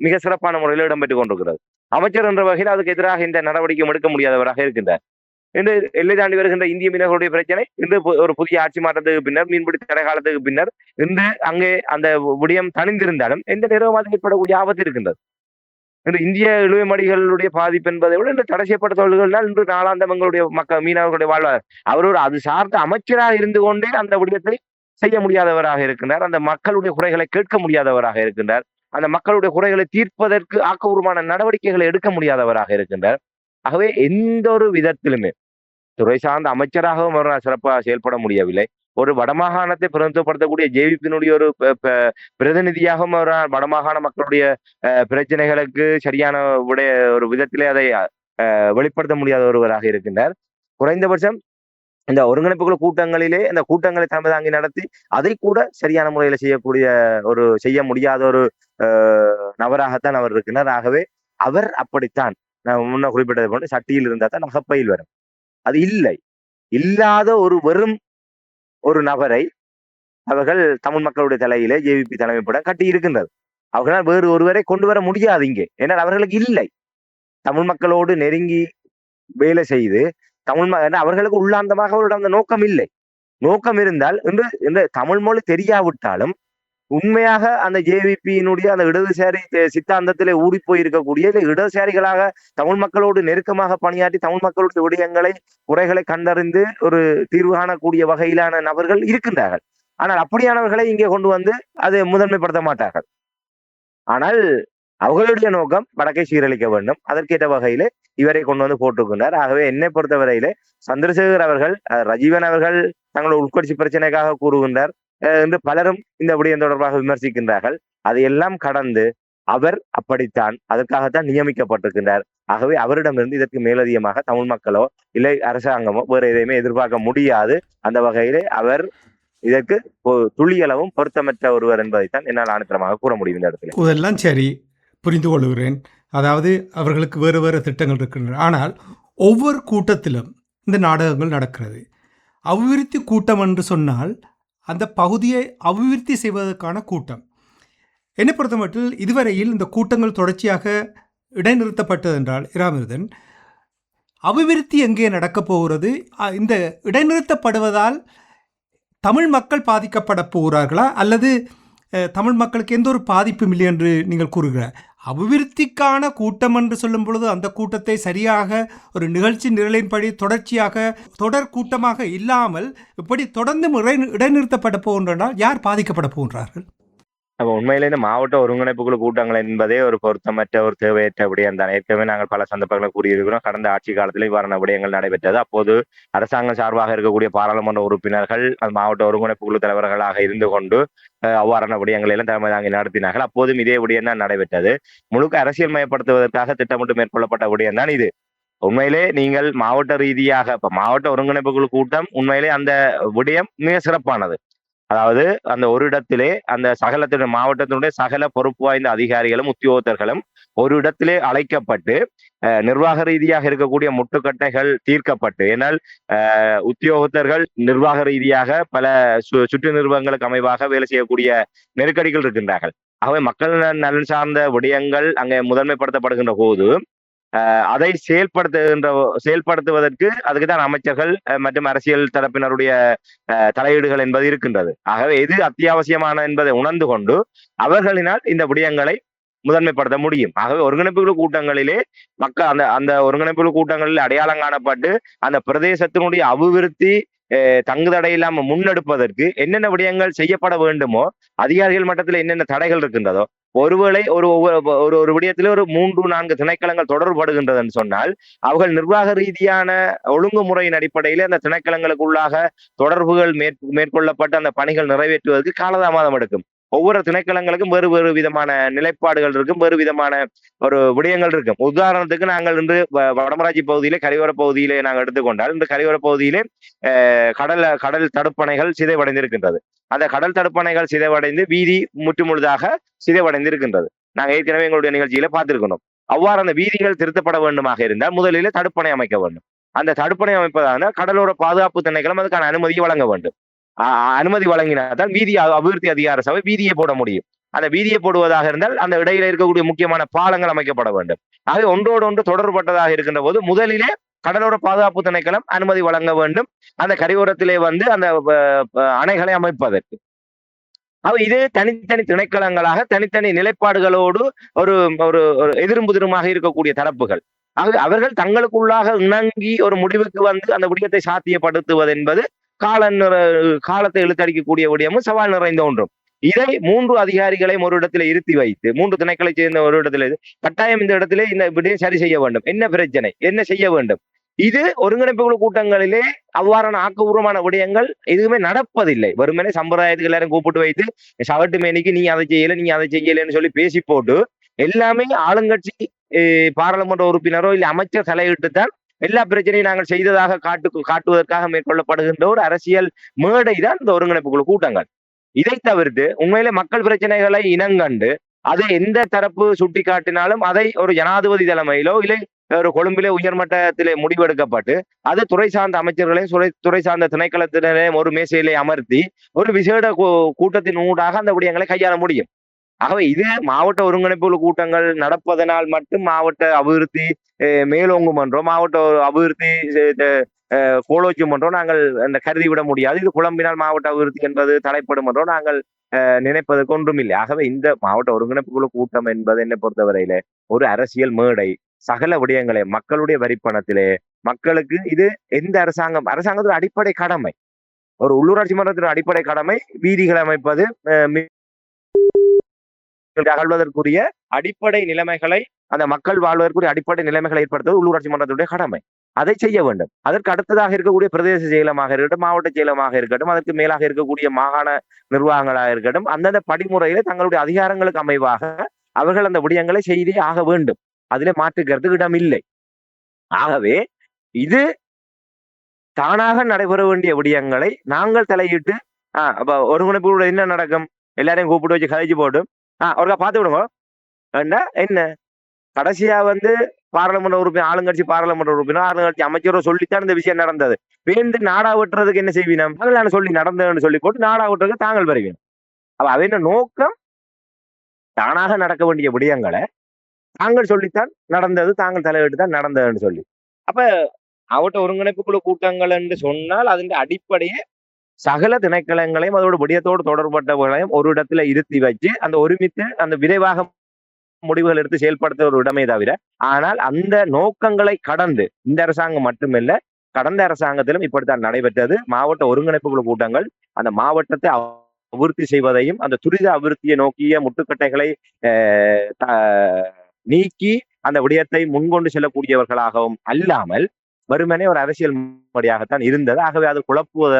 மிக சிறப்பான முறையில் இடம்பெற்றுக் கொண்டிருக்கிறது. அமைச்சர் என்ற வகையில் அதுக்கு எதிராக இந்த நடவடிக்கை எடுக்க முடியாதவராக இருக்கின்றார். இன்று எல்லை தாண்டி வருகின்ற இந்திய மீனவர்களுடைய பிரச்சனை இன்று ஒரு புதிய ஆட்சி மாற்றத்துக்கு பின்னர் மீன்பிடி தடை காலத்துக்கு பின்னர் இன்று அங்கே அந்த விடயம் தணிந்திருந்தாலும் எந்த நேரமாக ஏற்படக்கூடிய ஆபத்து இருக்கின்றது. இன்று இந்திய இழுவைமடிகளுடைய பாதிப்பு என்பதை விட இன்று தடை செய்யப்பட்ட தொழில்கள்னால் இன்று நாளாந்தம் எங்களுடைய மீனவர்களுடைய வாழ்வாதாரம் அவர் அது சார்ந்த அமைச்சராக இருந்து கொண்டே அந்த விடயத்தை செய்ய முடியாதவராக இருக்கின்றார். அந்த மக்களுடைய குறைகளை கேட்க முடியாதவராக இருக்கின்றார். அந்த மக்களுடைய குறைகளை தீர்ப்பதற்கு ஆக்கபூர்வமான நடவடிக்கைகளை எடுக்க முடியாதவராக இருக்கின்றார். ஆகவே எந்த ஒரு விதத்திலுமே துறை சார்ந்த அமைச்சராகவும் அவர் சிறப்பாக செயல்பட முடியவில்லை. ஒரு வடமாகாணத்தை பிரதிநிதிப்படுத்தக்கூடிய ஜேவிபியினுடைய ஒரு பிரதிநிதியாகவும் அவர் வடமாகாண மக்களுடைய பிரச்சனைகளுக்கு சரியான ஒரு விதத்திலே அதை வெளிப்படுத்த முடியாத ஒருவராக இருக்கின்றார். குறைந்தபட்சம் இந்த ஒருங்கிணைப்புக்குழு கூட்டங்களிலே இந்த கூட்டங்களை தலைமை தாங்கி நடத்தி அதை கூட சரியான முறையில செய்ய முடியாத ஒரு நபராகத்தான் அவர் இருக்கின்றார். ஆகவே அவர் அப்படித்தான் நான் முன்ன குறிப்பிட்டது போன்று சட்டியில் இருந்தால் தான் அகப்பையில் வரும். அது இல்லாத ஒரு வெறும் ஒரு நபரை அவர்கள் தமிழ் மக்களுடைய தலையிலே ஜேவிபி தலைமைப்படம் கட்டி இருக்கின்றது. அவர்களால் வேறு ஒருவரை கொண்டு வர முடியாது இங்கே. ஏன்னால் அவர்களுக்கு இல்லை தமிழ் மக்களோடு நெருங்கி வேலை செய்து அவர்களுக்கு உள்ளாந்தமாக அவருடைய அந்த நோக்கம் இல்லை. நோக்கம் இருந்தால் இன்று தமிழ் மொழி தெரியாவிட்டாலும் உண்மையாக அந்த ஜேவிபியினுடைய அந்த இடதுசாரி சித்தாந்தத்திலே ஊறி போயிருக்கக்கூடிய இடதுசாரிகளாக தமிழ் மக்களோடு நெருக்கமாக பணியாற்றி தமிழ் மக்களுடைய விடயங்களை குறைகளை கண்டறிந்து ஒரு தீர்வு காணக்கூடிய வகையிலான நபர்கள் இருக்கின்றார்கள். ஆனால் அப்படியானவர்களை இங்கே கொண்டு வந்து அதை முதன்மைப்படுத்த மாட்டார்கள். ஆனால் அவர்களுடைய நோக்கம் வடக்கை சீரழிக்க வேண்டும். அதற்கேற்ற வகையிலே இவரை கொண்டு வந்து போட்டிருக்கின்றார். ஆகவே என்னை பொறுத்தவரையிலே சந்திரசேகர் அவர்கள் ரஜீவன் அவர்கள் தங்கள் உட்கட்சி பிரச்சனைக்காக கூறுகின்றார் என்று பலரும் இந்த விடயம் தொடர்பாக விமர்சிக்கின்றார்கள். அதையெல்லாம் கடந்து அவர் அப்படித்தான், அதற்காகத்தான் நியமிக்கப்பட்டிருக்கின்றார். ஆகவே அவரிடமிருந்து இதற்கு மேலதிகமாக தமிழ் மக்களோ இல்லை அரசாங்கமோ வேறு எதையுமே எதிர்பார்க்க முடியாது. அந்த வகையிலே அவர் இதற்கு துளியளவும் பொருத்தமற்ற ஒருவர் என்பதைத்தான் என்னால் ஆணித்தரமாக கூற முடியும் இந்த இடத்துல. இதெல்லாம் சரி, புரிந்து கொள்கிறேன். அதாவது அவர்களுக்கு வேறு வேறு திட்டங்கள் இருக்கின்றன. ஆனால் ஒவ்வொரு கூட்டத்திலும் இந்த நாடகங்கள் நடக்கிறது. அபிவிருத்தி கூட்டம் என்று சொன்னால் அந்த பகுதியை அபிவிருத்தி செய்வதற்கான கூட்டம். என்னை பொறுத்தமட்டில் இதுவரையில் இந்த கூட்டங்கள் தொடர்ச்சியாக இடைநிறுத்தப்பட்டது என்றால் இராமிருதன், அபிவிருத்தி எங்கே நடக்கப் போகிறது? இந்த இடைநிறுத்தப்படுவதால் தமிழ் மக்கள் பாதிக்கப்பட போகிறார்களா, அல்லது தமிழ் மக்களுக்கு எந்த ஒரு பாதிப்பும் இல்லை என்று நீங்கள் கூறுகிறார்? அபிவிருத்திக்கான கூட்டம் என்று சொல்லும் பொழுது அந்த கூட்டத்தை சரியாக ஒரு நிகழ்ச்சி நிரலின்படி தொடர்ச்சியாக தொடர் கூட்டமாக இல்லாமல் இப்படி தொடர்ந்து இடைநிறுத்தப்பட போகின்றனால் யார் பாதிக்கப்பட போகின்றார்கள்? அப்ப உண்மையிலே இந்த மாவட்ட ஒருங்கிணைப்பு குழு கூட்டங்கள் என்பதே ஒரு பொருத்தமற்ற ஒரு தேவையற்ற விடயம் தான். ஏற்கனவே நாங்கள் பல சந்தர்ப்பங்களை கூறியிருக்கிறோம். கடந்த ஆட்சி காலத்தில் இவ்வாறான விடயங்கள் நடைபெற்றது. அப்போது அரசாங்கம் சார்பாக இருக்கக்கூடிய பாராளுமன்ற உறுப்பினர்கள் மாவட்ட ஒருங்கிணைப்பு குழு தலைவர்களாக இருந்து கொண்டு அவ்வாறான விடயங்களை எல்லாம் தலைமை தாங்கி நடத்தினார்கள். அப்போதும் இதே விடயம் தான் நடைபெற்றது. முழுக்க அரசியல் மயப்படுத்துவதற்காக திட்டமிட்டு மேற்கொள்ளப்பட்ட விடயம் தான் இது. உண்மையிலே நீங்கள் மாவட்ட ரீதியாக இப்ப மாவட்ட ஒருங்கிணைப்பு குழு கூட்டம் உண்மையிலே அந்த விடயம் மிக சிறப்பானது. அதாவது அந்த ஒரு இடத்திலே அந்த சகலத்தினுடைய மாவட்டத்தினுடைய சகல பொறுப்பு வாய்ந்த அதிகாரிகளும் உத்தியோகத்தர்களும் ஒரு இடத்திலே அழைக்கப்பட்டு நிர்வாக ரீதியாக இருக்கக்கூடிய முட்டுக்கட்டைகள் தீர்க்கப்பட்டு, ஏனால் உத்தியோகத்தர்கள் நிர்வாக ரீதியாக பல சுற்று நிறுவனங்களுக்கு அமைவாக வேலை செய்யக்கூடிய நெருக்கடிகள் இருக்கின்றார்கள். ஆகவே மக்கள் நலன் சார்ந்த விடயங்கள் அங்கே முதன்மைப்படுத்தப்படுகின்ற போது அதை செயல்படுத்துவதற்கு அதுக்குதான் அமைச்சர்கள் மற்றும் அரசியல் தரப்பினருடைய தலையீடுகள் என்பது இருக்கின்றது. ஆகவே எது அத்தியாவசியமான என்பதை உணர்ந்து கொண்டு அவர்களினால் இந்த விடயங்களை முதன்மைப்படுத்த முடியும். ஆகவே ஒருங்கிணைப்பு கூட்டங்களிலே மக்கள் அந்த அந்த ஒருங்கிணைப்பு கூட்டங்களில் அடையாளம் காணப்பட்டு அந்த பிரதேசத்தினுடைய அபிவிருத்தி தங்குதடை இல்லாம முன்னெடுப்பதற்கு என்னென்ன விடயங்கள் செய்யப்பட வேண்டுமோ, அதிகாரிகள் மட்டத்தில் என்னென்ன தடைகள் இருக்கின்றதோ, ஒருவேளை ஒரு ஒரு விடயத்திலே ஒரு 3-4 திணைக்களங்கள் தொடர்படுகின்றது என்று சொன்னால் அவர்கள் நிர்வாக ரீதியான ஒழுங்குமுறையின் அடிப்படையிலே அந்த திணைக்களங்களுக்குள்ளாக தொடர்புகள் மேற்கொள்ளப்பட்டு அந்த பணிகள் நிறைவேற்றுவதற்கு காலதாமதம் எடுக்கும். ஒவ்வொரு திணைக்களங்களுக்கும் வேறு வேறு விதமான நிலைப்பாடுகள் இருக்கும், வேறு விதமான ஒரு விடயங்கள் இருக்கும். உதாரணத்துக்கு நாங்கள் இன்று வடமராட்சி பகுதியிலே கரையோர பகுதியிலே நாங்கள் எடுத்துக்கொண்டால் இந்த கரையோர பகுதியிலே கடல் தடுப்பணைகள் சிதைவடைந்திருக்கின்றது. அந்த கடல் தடுப்பணைகள் சிதைவடைந்து வீதி முற்றுமுழுதாக சிதைவடைந்திருக்கின்றது. நாங்கள் ஏற்கனவே எங்களுடைய நிகழ்ச்சியில பார்த்திருக்கணும். அவ்வாறு அந்த வீதிகள் திருத்தப்பட வேண்டுமாக இருந்தால் முதலிலே தடுப்பணை அமைக்க வேண்டும். அந்த தடுப்பணை அமைப்பதான கடலோர பாதுகாப்பு திணைக்களம் அதுக்கான அனுமதியை வழங்க வேண்டும். அனுமதி வழங்கினால்தான் வீதி அபிவிருத்தி அதிகார சபை வீதியை போட முடியும். அந்த வீதியை போடுவதாக இருந்தால் அந்த இடையில இருக்கக்கூடிய முக்கியமான பாலங்கள் அமைக்கப்பட வேண்டும். ஆக ஒன்றோடு ஒன்று தொடர்பட்டதாக இருக்கின்ற போது முதலிலே கடலோர பாதுகாப்பு திணைக்களம் அனுமதி வழங்க வேண்டும் அந்த கரையோரத்திலே வந்து அந்த அணைகளை அமைப்பதற்கு. இது தனித்தனி திணைக்களங்களாக தனித்தனி நிலைப்பாடுகளோடு ஒரு ஒரு எதிர்புதிருமாக இருக்கக்கூடிய தரப்புகள். அவர்கள் தங்களுக்குள்ளாக இணங்கி ஒரு முடிவுக்கு வந்து அந்த விடயத்தை சாத்தியப்படுத்துவது என்பது காலத்தை இழுத்தடிக்கக்கூடிய விடயமும் சவால் நிறைந்த ஒன்றும். இதை 3 அதிகாரிகளையும் ஒரு இடத்துல இருத்தி வைத்து 3 திணைக்களை சேர்ந்த ஒரு இடத்துல கட்டாயம் இந்த இடத்திலே இந்த விடயம் சரி செய்ய வேண்டும், என்ன பிரச்சனை, என்ன செய்ய வேண்டும். இது ஒருங்கிணைப்பு குழு கூட்டங்களிலே அவ்வாறான ஆக்கப்பூர்வமான விடயங்கள் எதுவுமே நடப்பதில்லை. வெறுமனே சம்பிரதாயத்துக்கு எல்லாரும் கூப்பிட்டு வைத்து சவட்டு மேனிக்கு நீ அதை செய்யல நீ அதை செய்யலன்னு சொல்லி பேசி போட்டு எல்லாமே ஆளுங்கட்சி பாராளுமன்ற உறுப்பினரோ இல்லை அமைச்சர் தலையிட்டுத்தான் எல்லா பிரச்சனையும் நாங்கள் செய்ததாக காட்டுவதற்காக மேற்கொள்ளப்படுகின்ற ஒரு அரசியல் மேடை தான் இந்த ஒருங்கிணைப்பு குழு கூட்டங்கள். இதை தவிர்த்து உண்மையிலே மக்கள் பிரச்சனைகளை இனங்கண்டு அதை எந்த தரப்பு சுட்டி காட்டினாலும் அதை ஒரு ஜனாதிபதி தலைமையிலோ இல்லை ஒரு கொழும்பிலே உயர்மட்டத்திலே முடிவெடுக்கப்பட்டு அது துறை சார்ந்த அமைச்சர்களையும் துறை சார்ந்த திணைக்களத்தினரையும் ஒரு மேசையிலே அமர்த்தி ஒரு விசேட கூட்டத்தின் ஊடாக அந்த விடயங்களை கையாள முடியும். ஆகவே இது மாவட்ட ஒருங்கிணைப்பு கூட்டங்கள் நடப்பதனால் மட்டும் மாவட்ட அபிவிருத்தி மேலோங்கும் என்றோ மாவட்ட அபிவிருத்தி கோலோச்சும் என்றோ நாங்கள் அந்த கருதி விட முடியாது. இது குழம்பினால் மாவட்ட அபிவிருத்தி என்பது தலைப்படும் என்றோ நாங்கள் நினைப்பதற்கு ஒன்றும் இல்லை. ஆகவே இந்த மாவட்ட ஒருங்கிணைப்பு குழு கூட்டம் என்பது என்னை பொறுத்தவரையில ஒரு அரசியல் மேடை. சகல விடயங்களே மக்களுடைய வரிப்பணத்திலே மக்களுக்கு இது எந்த அரசாங்கத்தின் அடிப்படை கடமை, ஒரு உள்ளூராட்சி மன்றத்தின் அடிப்படை கடமை வீதிகள் அமைப்பது, அகழ்வதற்குரிய அடிப்படை நிலைமைகளை, அந்த மக்கள் வாழ்வதற்குரிய அடிப்படை நிலைமைகளை ஏற்படுத்துவது உள்ளூராட்சி மன்றத்துடைய கடமை. அதை செய்ய வேண்டும். அதற்கு அடுத்ததாக இருக்கக்கூடிய பிரதேச செயலமாக இருக்கட்டும், மாவட்ட செயலமாக இருக்கட்டும், அதற்கு மேலாக இருக்கக்கூடிய மாகாண நிர்வாகங்களாக இருக்கட்டும், அந்தந்த படிமுறையில தங்களுடைய அதிகாரங்களுக்கு அமைவாக அவர்கள் அந்த விடயங்களை செய்தே ஆக வேண்டும். அதிலே மாற்றுக்கிறதுக்கு இடம் இல்லை. ஆகவே இது தானாக நடைபெற வேண்டிய விடயங்களை நாங்கள் தலையிட்டு அப்ப ஒருங்கிணைப்பு என்ன நடக்கும்? எல்லாரையும் கூப்பிட்டு வச்சு கதைச்சு போட்டு ஒருக்கா பார்த்து விடுங்க. என்ன கடைசியா பாராளுமன்ற உறுப்பினர், ஆளுங்கட்சி பாராளுமன்ற உறுப்பினர், ஆளுங்கட்சி அமைச்சரோ சொல்லித்தான் இந்த விஷயம் நடந்தது. பேருந்து நாடா விட்டுறதுக்கு என்ன செய்வீனம்? அதெல்லாம் சொல்லி நடந்ததுன்னு சொல்லி போட்டு நாடா விட்டுறதுக்கு தாங்கள் பெறுவீங்க. அப்ப அவன் நோக்கம் தானாக நடக்க வேண்டிய விடயங்களை தாங்கள் சொல்லித்தான் நடந்தது, தாங்கள் தலையிட்டு தான் நடந்ததுன்னு சொல்லி. அப்ப மாவட்ட ஒருங்கிணைப்பு குழு கூட்டங்கள் என்று சொன்னால் அதன் அடிப்படையே சகல திணைக்களங்களையும் அதோட விடயத்தோடு தொடர்பட்டவர்களையும் ஒரு இடத்துல இருத்தி வச்சு அந்த ஒருமித்து அந்த விரைவாக முடிவுகள் எடுத்து செயல்படுத்த ஒரு இடமே தவிர, ஆனால் அந்த நோக்கங்களை கடந்து இந்த அரசாங்கம் மட்டுமல்ல, கடந்த அரசாங்கத்திலும் இப்படித்தான் நடைபெற்றது. மாவட்ட ஒருங்கிணைப்பு குழு கூட்டங்கள் அந்த மாவட்டத்தை அபிவிருத்தி செய்வதையும் அந்த துரித அபிவிருத்தியை நோக்கிய முட்டுக்கட்டைகளை நீக்கி அந்த விடயத்தை முன்கொண்டு செல்லக்கூடியவர்களாகவும் அல்லாமல் வெறுமனே ஒரு அரசியல் முறையாகத்தான் இருந்தது. ஆகவே அது குழப்புவத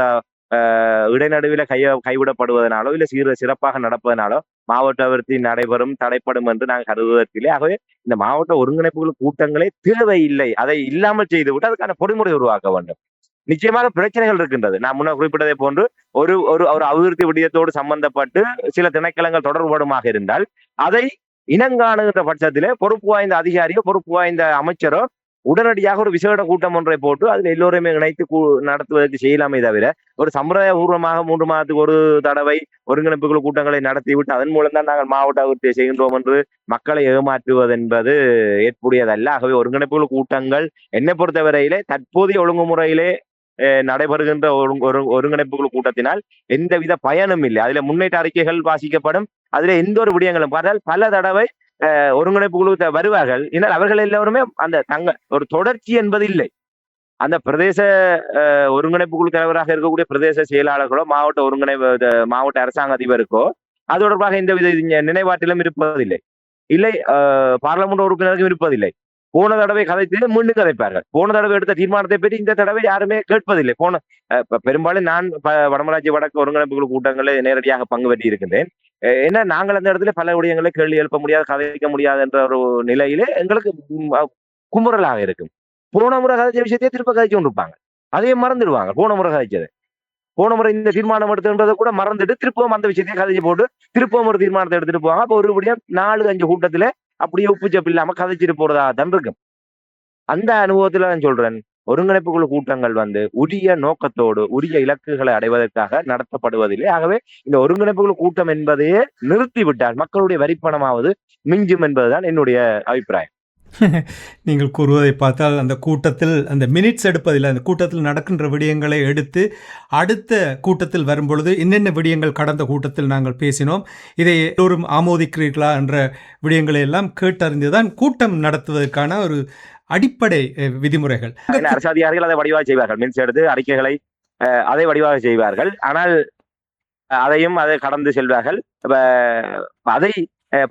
இடைநடுவில் கைவிடப்படுவதனாலோ இல்ல சிறப்பாக நடப்பதனாலோ மாவட்ட அபிவிருத்தி நடைபெறும் தடைப்படும் என்று நாங்கள் கருதுவதற்கில்லை. ஆகவே இந்த மாவட்ட ஒருங்கிணைப்புகள் கூட்டங்களே தேவையில்லை. அதை இல்லாமல் செய்துவிட்டு அதுக்கான பொறிமுறை உருவாக்க வேண்டும். நிச்சயமாக பிரச்சனைகள் இருக்கின்றது. நான் முன்ன குறிப்பிட்டதை போன்று ஒரு ஒரு ஒரு அபிவிருத்தி விடயத்தோடு சம்பந்தப்பட்டு சில திணைக்களங்கள் தொடர்படுமாக இருந்தால் அதை இனங்காணுகின்ற பட்சத்திலே பொறுப்பு வாய்ந்த அதிகாரியோ பொறுப்பு வாய்ந்த அமைச்சரோ உடனடியாக ஒரு விசேட கூட்டம் ஒன்றை போட்டு அதில் எல்லோருமே இணைத்து நடத்துவதற்கு செய்யலாமே தவிர ஒரு சம்பிரதாயபூர்வமாக 3 மாதத்துக்கு ஒரு தடவை ஒருங்கிணைப்புக்குழு கூட்டங்களை நடத்திவிட்டு அதன் மூலம் தான் நாங்கள் மாவட்ட அபிவிருத்தியை செய்கின்றோம் என்று மக்களை ஏமாற்றுவது என்பது ஏற்புடையதல்ல. ஆகவே ஒருங்கிணைப்புக்குழு கூட்டங்கள் என்னை பொறுத்தவரையிலே தற்போதைய ஒழுங்குமுறையிலே நடைபெறுகின்ற ஒருங்கிணைப்புக்குழு கூட்டத்தினால் எந்தவித பயனும் இல்லை. அதுல முன்னேற்ற அறிக்கைகள் வாசிக்கப்படும், அதுல எந்த ஒரு விடயங்களும் பார்த்தால் பல தடவை ஒருங்கிணைப்பு குழு வருவார்கள். ஏன்னால் அவர்கள் எல்லோருமே அந்த ஒரு தொடர்ச்சி என்பது இல்லை. அந்த பிரதேச ஒருங்கிணைப்பு குழு தலைவராக இருக்கக்கூடிய பிரதேச செயலாளர்களோ மாவட்ட அரசாங்க அதிபருக்கோ அது தொடர்பாக எந்தவித நினைவாற்றிலும் இருப்பதில்லை, இல்லை பாராளுமன்ற உறுப்பினருக்கும் இருப்பதில்லை. போன தடவை கதைத்து மீண்டும் கதைப்பார்கள். போன தடவை எடுத்த தீர்மானத்தை பற்றி இந்த தடவை யாருமே கேட்பதில்லை. பெரும்பாலும் நான் வடமராட்சி வடக்கு ஒருங்கிணைப்பு குழு கூட்டங்களில் நேரடியாக பங்கு பெற்றி இருக்கின்றேன். ஏன்னா நாங்கள் அந்த இடத்துல பல விடயங்களை கேள்வி எழுப்ப முடியாது, கதைக்க முடியாது என்ற ஒரு நிலையிலே எங்களுக்கு குமுறலாக இருக்கும். போன முறை கதைச்ச விஷயத்தையே திருப்ப கதைச்சு கொண்டிருப்பாங்க, அதையே மறந்துடுவாங்க. போன முறை கதைச்சது, போன முறை இந்த தீர்மானம் எடுத்துன்றதை கூட மறந்துட்டு திருப்பவும் அந்த விஷயத்தையே கதைச்சு போட்டு திருப்பவும் ஒரு தீர்மானத்தை எடுத்துட்டு போவாங்க. அப்போ ஒரு விடயம் 4-5 கூட்டத்துல அப்படியே உப்புச்சப்பு இல்லாம கதைச்சிட்டு போறதாக தான் இருக்கும். அந்த அனுபவத்துல நான் சொல்றேன், ஒருங்கிணைப்பு குழு கூட்டங்கள் உரிய நோக்கத்தோடு உரிய இலக்குகளை அடைவதற்காக நடத்தப்படுவதில்லை. ஆகவே இந்த ஒருங்கிணைப்பு குழு கூட்டம் என்பதையே நிறுத்திவிட்டால் மக்களுடைய வரிப்பணமாவது மிஞ்சும் என்பதுதான் என்னுடைய அபிப்பிராயம். நீங்கள் கூறுவதை பார்த்தால் அந்த கூட்டத்தில் அந்த மினிட்ஸ் எடுப்பதில்லை, அந்த கூட்டத்தில் நடக்கின்ற விடயங்களை எடுத்து அடுத்த கூட்டத்தில் வரும்பொழுது என்னென்ன விடயங்கள் கடந்த கூட்டத்தில் நாங்கள் பேசினோம், இதை எல்லோரும் ஆமோதிக்கிறீர்களா என்ற விடயங்களை எல்லாம் கேட்டறிந்துதான் கூட்டம் நடத்துவதற்கான ஒரு அடிப்படை விதிமுறைகள். அரசு அதிகாரிகள் அதை வடிவாக செய்வார்கள், மினிட்ஸ் எடுத்து அறிக்கைகளை அதை வடிவாக செய்வார்கள். ஆனால் அதையும் அதை கடந்து செல்வார்கள். அதை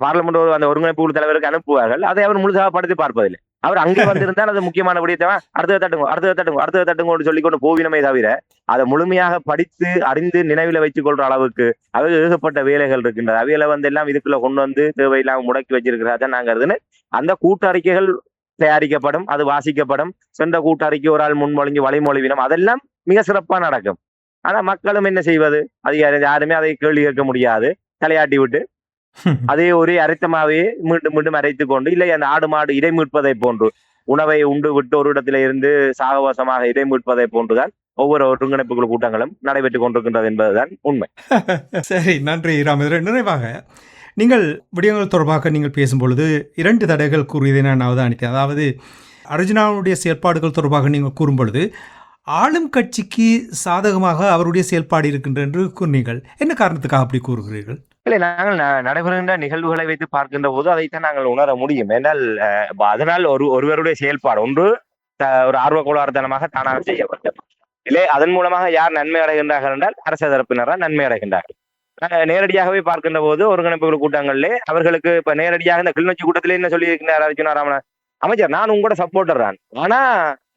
பாராளுமன்ற அந்த ஒருங்கிணைப்பு குழு தலைவருக்கு அனுப்புவார்கள். அதை அவர் முழுசாக படுத்தி பார்ப்பதில்லை. அவர் அங்கே வந்திருந்தால் அது முக்கியமான விடயத்தை அடுத்த தட்டுங்க சொல்லிக்கொண்டு போவினமே தவிர அதை முழுமையாக படித்து அறிந்து நினைவில் வைத்துக் கொள்ற அளவுக்கு அவர் ஏகப்பட்ட வேலைகள் இருக்கின்றது. அவையில எல்லாம் இதுக்குள்ள கொண்டு தேவையில்லாம முடக்கி வச்சிருக்கிறதா நாங்க அந்த கூட்டறிக்கைகள் தயாரிக்கப்படும், அது வாசிக்கப்படும். சென்ற கூட்டறிக்கை ஒரு ஆள் முன்மொழிஞ்சு வழிமொழிவினம், அதெல்லாம் மிக சிறப்பா நடக்கும். ஆனா மக்களும் என்ன செய்வது? அதிகாரி யாருமே அதை கேள்வி கேட்க முடியாது, தலையாட்டி விட்டு அதே ஒரே அரைத்தமாவே மீண்டும் மீண்டும் அரைத்து கொண்டு, இல்லை அந்த ஆடு மாடு இடை மீட்பதை போன்று உணவை உண்டு விட்டு ஒரு இடத்துல இருந்து சாகவாசமாக இடை மீட்பதை போன்றுதான் ஒவ்வொரு ஒருங்கிணைப்பு குழு கூட்டங்களும் நடைபெற்றுக் கொண்டிருக்கின்றது என்பதுதான் உண்மை. சரி, நன்றி ராமேந்திரன். நிறைவாக நீங்கள் விடயங்கள் தொடர்பாக நீங்கள் பேசும்பொழுது 2 தடைகள் கூறியதை நான் அவதானித்தேன். அதாவது அர்ஜுனாவுடைய செயல்பாடுகள் தொடர்பாக நீங்கள் கூறும்பொழுது ஆளும் கட்சிக்கு சாதகமாக அவருடைய செயல்பாடு இருக்கின்ற என்று கூறினீர்கள். என்ன காரணத்துக்காக அப்படி கூறுகிறீர்கள்? இல்லை, நாங்கள் நடைபெறுகின்ற நிகழ்வுகளை வைத்து பார்க்கின்ற போது அதைத்தான் நாங்கள் உணர முடியும். என்றால் அதனால் ஒருவருடைய செயல்பாடு ஒன்று ஒரு ஆர்வ கோளாறுத்தனமாக தானாக செய்யப்பட்டது. இல்லை, அதன் மூலமாக யார் நன்மை அடைகின்றார்கள் என்றால் அரசு தரப்பினரால் நன்மை அடைகின்றார்கள். நேரடியாகவே பார்க்கின்ற போது ஒருங்கிணைப்பு கூட்டங்களிலே அவர்களுக்கு இப்ப நேரடியாக இந்த கிளிநொச்சி கூட்டத்திலே என்ன சொல்லி இருக்கிறார் அர்ஜுனா ராமநாதன் அமைச்சர், நான் உங்களோட சப்போர்ட்டர் தான். ஆனா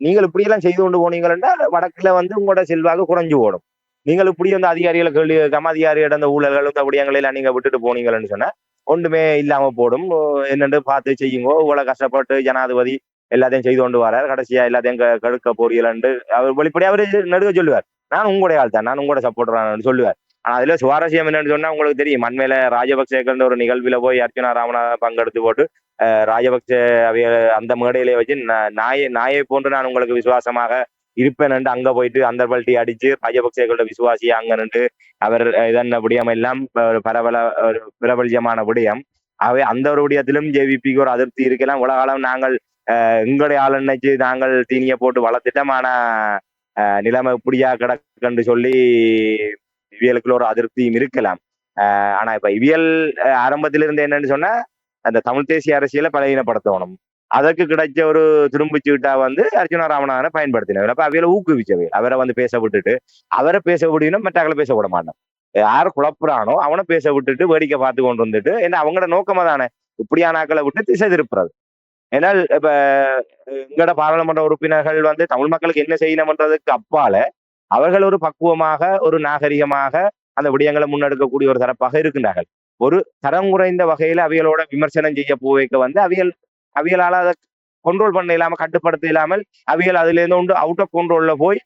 நீங்கள் இப்படி எல்லாம் செய்து கொண்டு போனீங்கன்னா வடக்குல வந்து உங்களோட செல்வாக்கு குறைஞ்சு ஓடும். நீங்கள் இப்படி வந்து அதிகாரிகளை கேள்வி அதிகாரியிடம் அந்த ஊழல்கள் இந்த விடயங்களை எல்லாம் நீங்க விட்டுட்டு போனீங்கன்னு சொன்னா ஒன்றுமே இல்லாம போடும். என்னென்று பார்த்து செய்யுங்கோ, இவ்வளவு கஷ்டப்பட்டு ஜனாதிபதி எல்லாத்தையும் செய்து கொண்டு வரார், கடைசியா எல்லாத்தையும் கடுக்க போறீங்கன்னு அவர் வெளிப்படையா அவரு நடுக சொல்லுவார். நான் உங்களுடைய ஆள் தான், நான் உங்களோட சப்போர்ட்டர் சொல்லுவார். ஆனா அதுல சுவாரஸ்யம் என்னன்னு சொன்னா உங்களுக்கு தெரியும், அண்மையில ராஜபக்சேன்ற ஒரு நிகழ்வில போய் அர்ச்சனா ராமநாதன் பங்கெடுத்து போட்டு ராஜபக்ச அவைய அந்த மேடையிலே வச்சு நாயை போன்று நான் உங்களுக்கு விசுவாசமாக இருப்பேன் என்று அங்க போயிட்டு அந்த பல்ட்டி அடிச்சு ராஜபக்சேகளோட விசுவாசியா அங்க நின்று அவர் இதன் விடயம் எல்லாம் பிரபலமான விடயம். ஆகவே அந்த ஒரு விடயத்திலும் ஜேவிபிக்கு ஒரு அதிருப்தி இருக்கலாம். உலகாலம் நாங்கள் எங்களுடைய ஆள் நினைச்சு நாங்கள் தீனியை போட்டு வளர்த்துட்டோம், ஆனா நிலைமை இப்படியா கிடக்குன்னு சொல்லி இவியலுக்குள்ள ஒரு அதிருப்தியும் இருக்கலாம். ஆனா இப்ப இவியல் ஆரம்பத்திலிருந்து என்னன்னு சொன்னா அந்த தமிழ் தேசிய அரசியலை பலகீனப்படுத்தணும், அதற்கு கிடைச்ச ஒரு திரும்பிச்சுட்டா வந்து அர்ஜுனா ராமநாதனை பயன்படுத்தினவர். அப்ப அவையில ஊக்குவிச்சவை, அவரை வந்து பேச விட்டுட்டு அவரை பேச விடணும், மற்றவங்களை பேச விட மாட்டான். யாரு குழப்புறானோ அவனை பேச விட்டுட்டு வேடிக்கை பார்த்து கொண்டு வந்துட்டு என்ன அவங்களோட நோக்கமா தானே இப்படியான ஆக்களை விட்டு திசை திருப்புறது. ஏன்னால் இப்ப எங்களோட பாராளுமன்ற உறுப்பினர்கள் வந்து தமிழ் மக்களுக்கு என்ன செய்யணும்ன்றதுக்கு அப்பால அவர்கள் ஒரு பக்குவமாக ஒரு நாகரிகமாக அந்த விடயங்களை முன்னெடுக்கக்கூடிய ஒரு தரப்பாக இருக்கின்றார்கள். ஒரு தரம் குறைந்த வகையில அவியலோட விமர்சனம் செய்ய போவைக்க வந்து அவியலால அதை கண்ட்ரோல் பண்ண இல்லாம கட்டுப்படுத்த இல்லாமல் அவியல் அதுல இருந்து உண்டு அவுட் ஆஃப் கண்ட்ரோல்ல போய்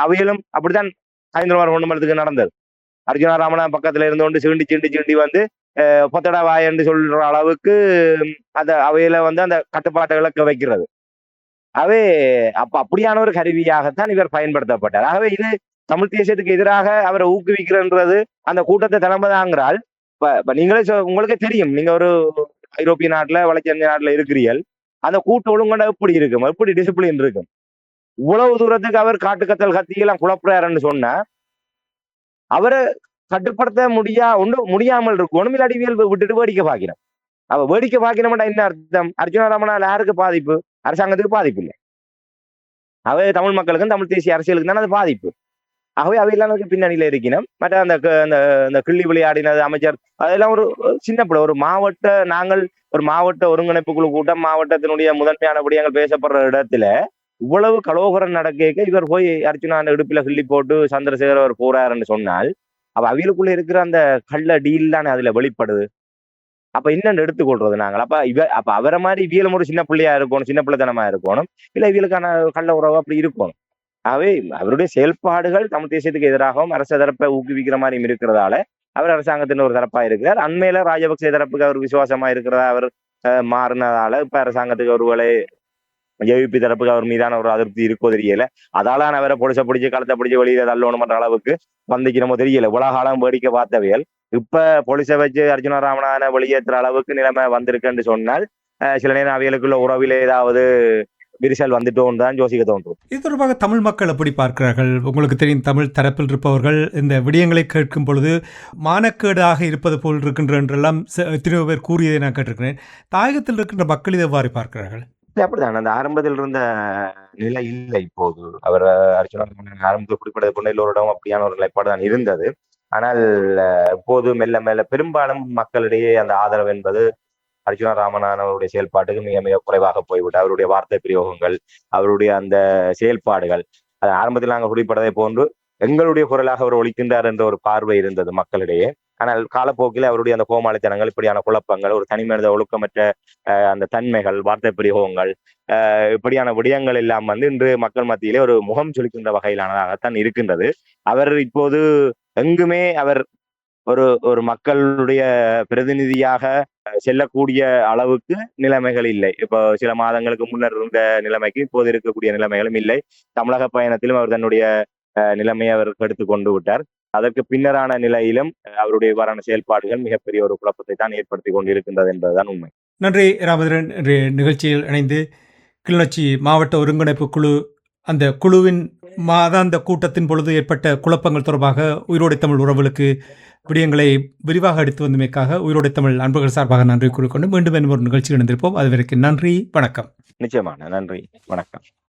அவியலும் அப்படித்தான் சாயந்திரம் ஒண்ணுமரத்துக்கு நடந்தது. அர்ஜுனா ராமநாதன் பக்கத்துல இருந்து கொண்டு சீண்டி வந்து பொத்தடா வாய் என்று சொல்ற அளவுக்கு அந்த அவையில வந்து அந்த கட்டுப்பாட்டுகளை வைக்கிறது. ஆகவே அப்படியான ஒரு கருவியாகத்தான் இவர் பயன்படுத்தப்பட்டார். ஆகவே இது தமிழ் தேசியத்துக்கு எதிராக அவரை ஊக்குவிக்கிறன்றது அந்த கூட்டத்தை தலைமைதாங்கிறால். இப்ப நீங்களே உங்களுக்கே தெரியும், நீங்க ஒரு ஐரோப்பிய நாட்டுல வளர்ச்சி நாட்டுல இருக்கிறீர்கள், அந்த கூட்ட ஒழுங்கொண்ட எப்படி இருக்கும், எப்படி டிசிப்ளின் இருக்கும். இவ்வளவு தூரத்துக்கு அவர் காட்டுக்கத்தல் கத்தியெல்லாம் குழப்புறாருன்னு சொன்னா அவரை கட்டுப்படுத்த முடியாமல் இருக்கும். ஒண்ணுமில்ல அடிவியல் விட்டுட்டு வேடிக்கை பார்க்கிறோம். அவ வேடிக்கை பார்க்கணும்டா என்ன அர்த்தம்? அர்ஜுனா ராமநாதன் யாருக்கு பாதிப்பு? அரசாங்கத்துக்கு பாதிப்பு இல்லை. அவை தமிழ் மக்களுக்கும் தமிழ் தேசிய அரசியலுக்கு தானே அது பாதிப்பு. ஆகவே அவையெல்லாம் பின்னணியில இருக்கணும். மற்ற அந்த கிள்ளி விளையாடினது அமைச்சர் அதெல்லாம் ஒரு சின்ன பிள்ளை. நாங்கள் ஒரு மாவட்ட ஒருங்கிணைப்பு குழு கூட்டம், மாவட்டத்தினுடைய முதன்மையான விடயங்கள் பேசப்படுற இடத்துல இவ்வளவு கலோகரம் நடக்க இவர் போய் அர்ச்சுனா அந்த இடுப்பில கிள்ளி போட்டு சந்திரசேகர் அவர் போறாருன்னு சொன்னால் அப்ப அவியலுக்குள்ள இருக்கிற அந்த கள்ள டீல் தானே அதுல வெளிப்படுது. அப்ப என்னன்னு எடுத்துக்கொள்றது நாங்கள்? அப்ப அவரை மாதிரி இவியலும் ஒரு சின்ன பிள்ளையா இருக்கணும், சின்ன பிள்ளைத்தனமா இருக்கணும், இல்ல இவியலுக்கான கள்ள உறவு அப்படி இருக்கணும். ஆகவே அவருடைய செயல்பாடுகள் தமிழ் தேசியத்துக்கு எதிராகவும் அரச தரப்பை ஊக்குவிக்கிற மாதிரி இருக்கிறதால அவர் அரசாங்கத்தின் ஒரு தரப்பா இருக்கிறார். அண்மையில ராஜபக்சே தரப்புக்கு அவர் விசுவாசமா இருக்கிறதா அவர் மாறினதால இப்ப அரசாங்கத்துக்கு ஒருவேளை ஜேவிபி தரப்புக்கு அவர் மீதான ஒரு அதிருப்தி இருக்கோ தெரியல. அதால அவரை பொலிச பிடிச்சு களத்தை பிடிச்சு வெளியில தள்ளணும்ன்ற அளவுக்கு வந்துக்கணுமோ தெரியல. உலகாலம் வேடிக்கை பார்த்தவையல் இப்ப பொலிசை வச்சு அர்ஜுனா ராமநாதனை வெளியேற்றுற அளவுக்கு நிலைமை வந்திருக்குன்னு சொன்னால் சில நேரம் அவைகளுக்குள்ள உறவில் ஏதாவது விரிசல் வந்துட்டோன்னு தான் யோசிக்க தோன்றும். இது தொடர்பாக தமிழ் மக்கள் எப்படி பார்க்கிறார்கள்? உங்களுக்கு தெரியும், தமிழ் தரப்பில் இருப்பவர்கள் இந்த விடயங்களை கேட்கும் பொழுது மானக்கேடாக இருப்பது போல் இருக்கின்றெல்லாம் எத்தனையோ பேர் கூறியதை நான் கேட்டிருக்கிறேன். தாயகத்தில் இருக்கின்ற மக்கள் இதை எவ்வாறு பார்க்கிறார்கள்? அப்படிதான் அந்த ஆரம்பத்தில் இருந்த நிலை இல்லை. இப்போது அவர் அர்ஜுனா ஆரம்பத்தில் குறிப்பிட்டது கொண்டு எல்லோரிடம் அப்படியான ஒரு நிலைப்பாடு தான் இருந்தது. ஆனால் இப்போது மெல்ல மெல்ல பெரும்பாலும் மக்களிடையே அந்த ஆதரவு என்பது அர்ஜுனா ராமநாதன் அவருடைய செயல்பாட்டுக்கு மிக மிக குறைவாக போய்விட்டு அவருடைய வார்த்தை பிரயோகங்கள், அவருடைய அந்த செயல்பாடுகள் அது ஆரம்பத்தில் நாங்கள் குறிப்பிட்டதை போன்று எங்களுடைய குரலாக அவர் ஒழிக்கின்றார் என்ற ஒரு பார்வை இருந்தது மக்களிடையே. ஆனால் காலப்போக்கில் அவருடைய அந்த கோமாளித்தனங்கள், இப்படியான குழப்பங்கள், ஒரு தனி மனித ஒழுக்கமற்ற அந்த தன்மைகள், வார்த்தை பிரயோகங்கள், இப்படியான விடயங்கள் எல்லாம் வந்து இன்று மக்கள் மத்தியிலே ஒரு முகம் சுளிக்கின்ற வகையிலானதாகத்தான் இருக்கின்றது. அவர் இப்போது எங்குமே அவர் ஒரு மக்களுடைய பிரதிநிதியாக செல்லக்கூடிய அளவுக்கு நிலைமைகள் இல்லை. இப்போ சில மாதங்களுக்கு முன்னர் இருந்த நிலைமைக்கு இப்போது இருக்கக்கூடிய நிலைமைகளும் இல்லை. தமிழக பயணத்திலும் அவர் தன்னுடைய நிலைமையை அவர் எடுத்து கொண்டு விட்டார். அதற்கு பின்னரான நிலையிலும் அவருடைய இவ்வாறான செயல்பாடுகள் மிகப்பெரிய ஒரு குழப்பத்தை தான் ஏற்படுத்தி கொண்டிருக்கின்றது என்பதுதான் உண்மை. நன்றி ராமதரன். நிகழ்ச்சியில் இணைந்து கிளிநொச்சி மாவட்ட ஒருங்கிணைப்பு குழு அந்த குழுவின் மாதாந்த கூட்டத்தின் பொழுது ஏற்பட்ட குழப்பங்கள் தொடர்பாக உயிரோடை தமிழ் உறவுகளுக்கு விடயங்களை விரிவாக எடுத்து வந்தமைக்காக உயிரோடை தமிழ் அன்புகள் சார்பாக நன்றி கூறிக்கொண்டு மீண்டும் ஒரு நிகழ்ச்சியில் இணைந்திருப்போம். அதுவரைக்கும் நன்றி, வணக்கம். நிச்சயமான நன்றி, வணக்கம்.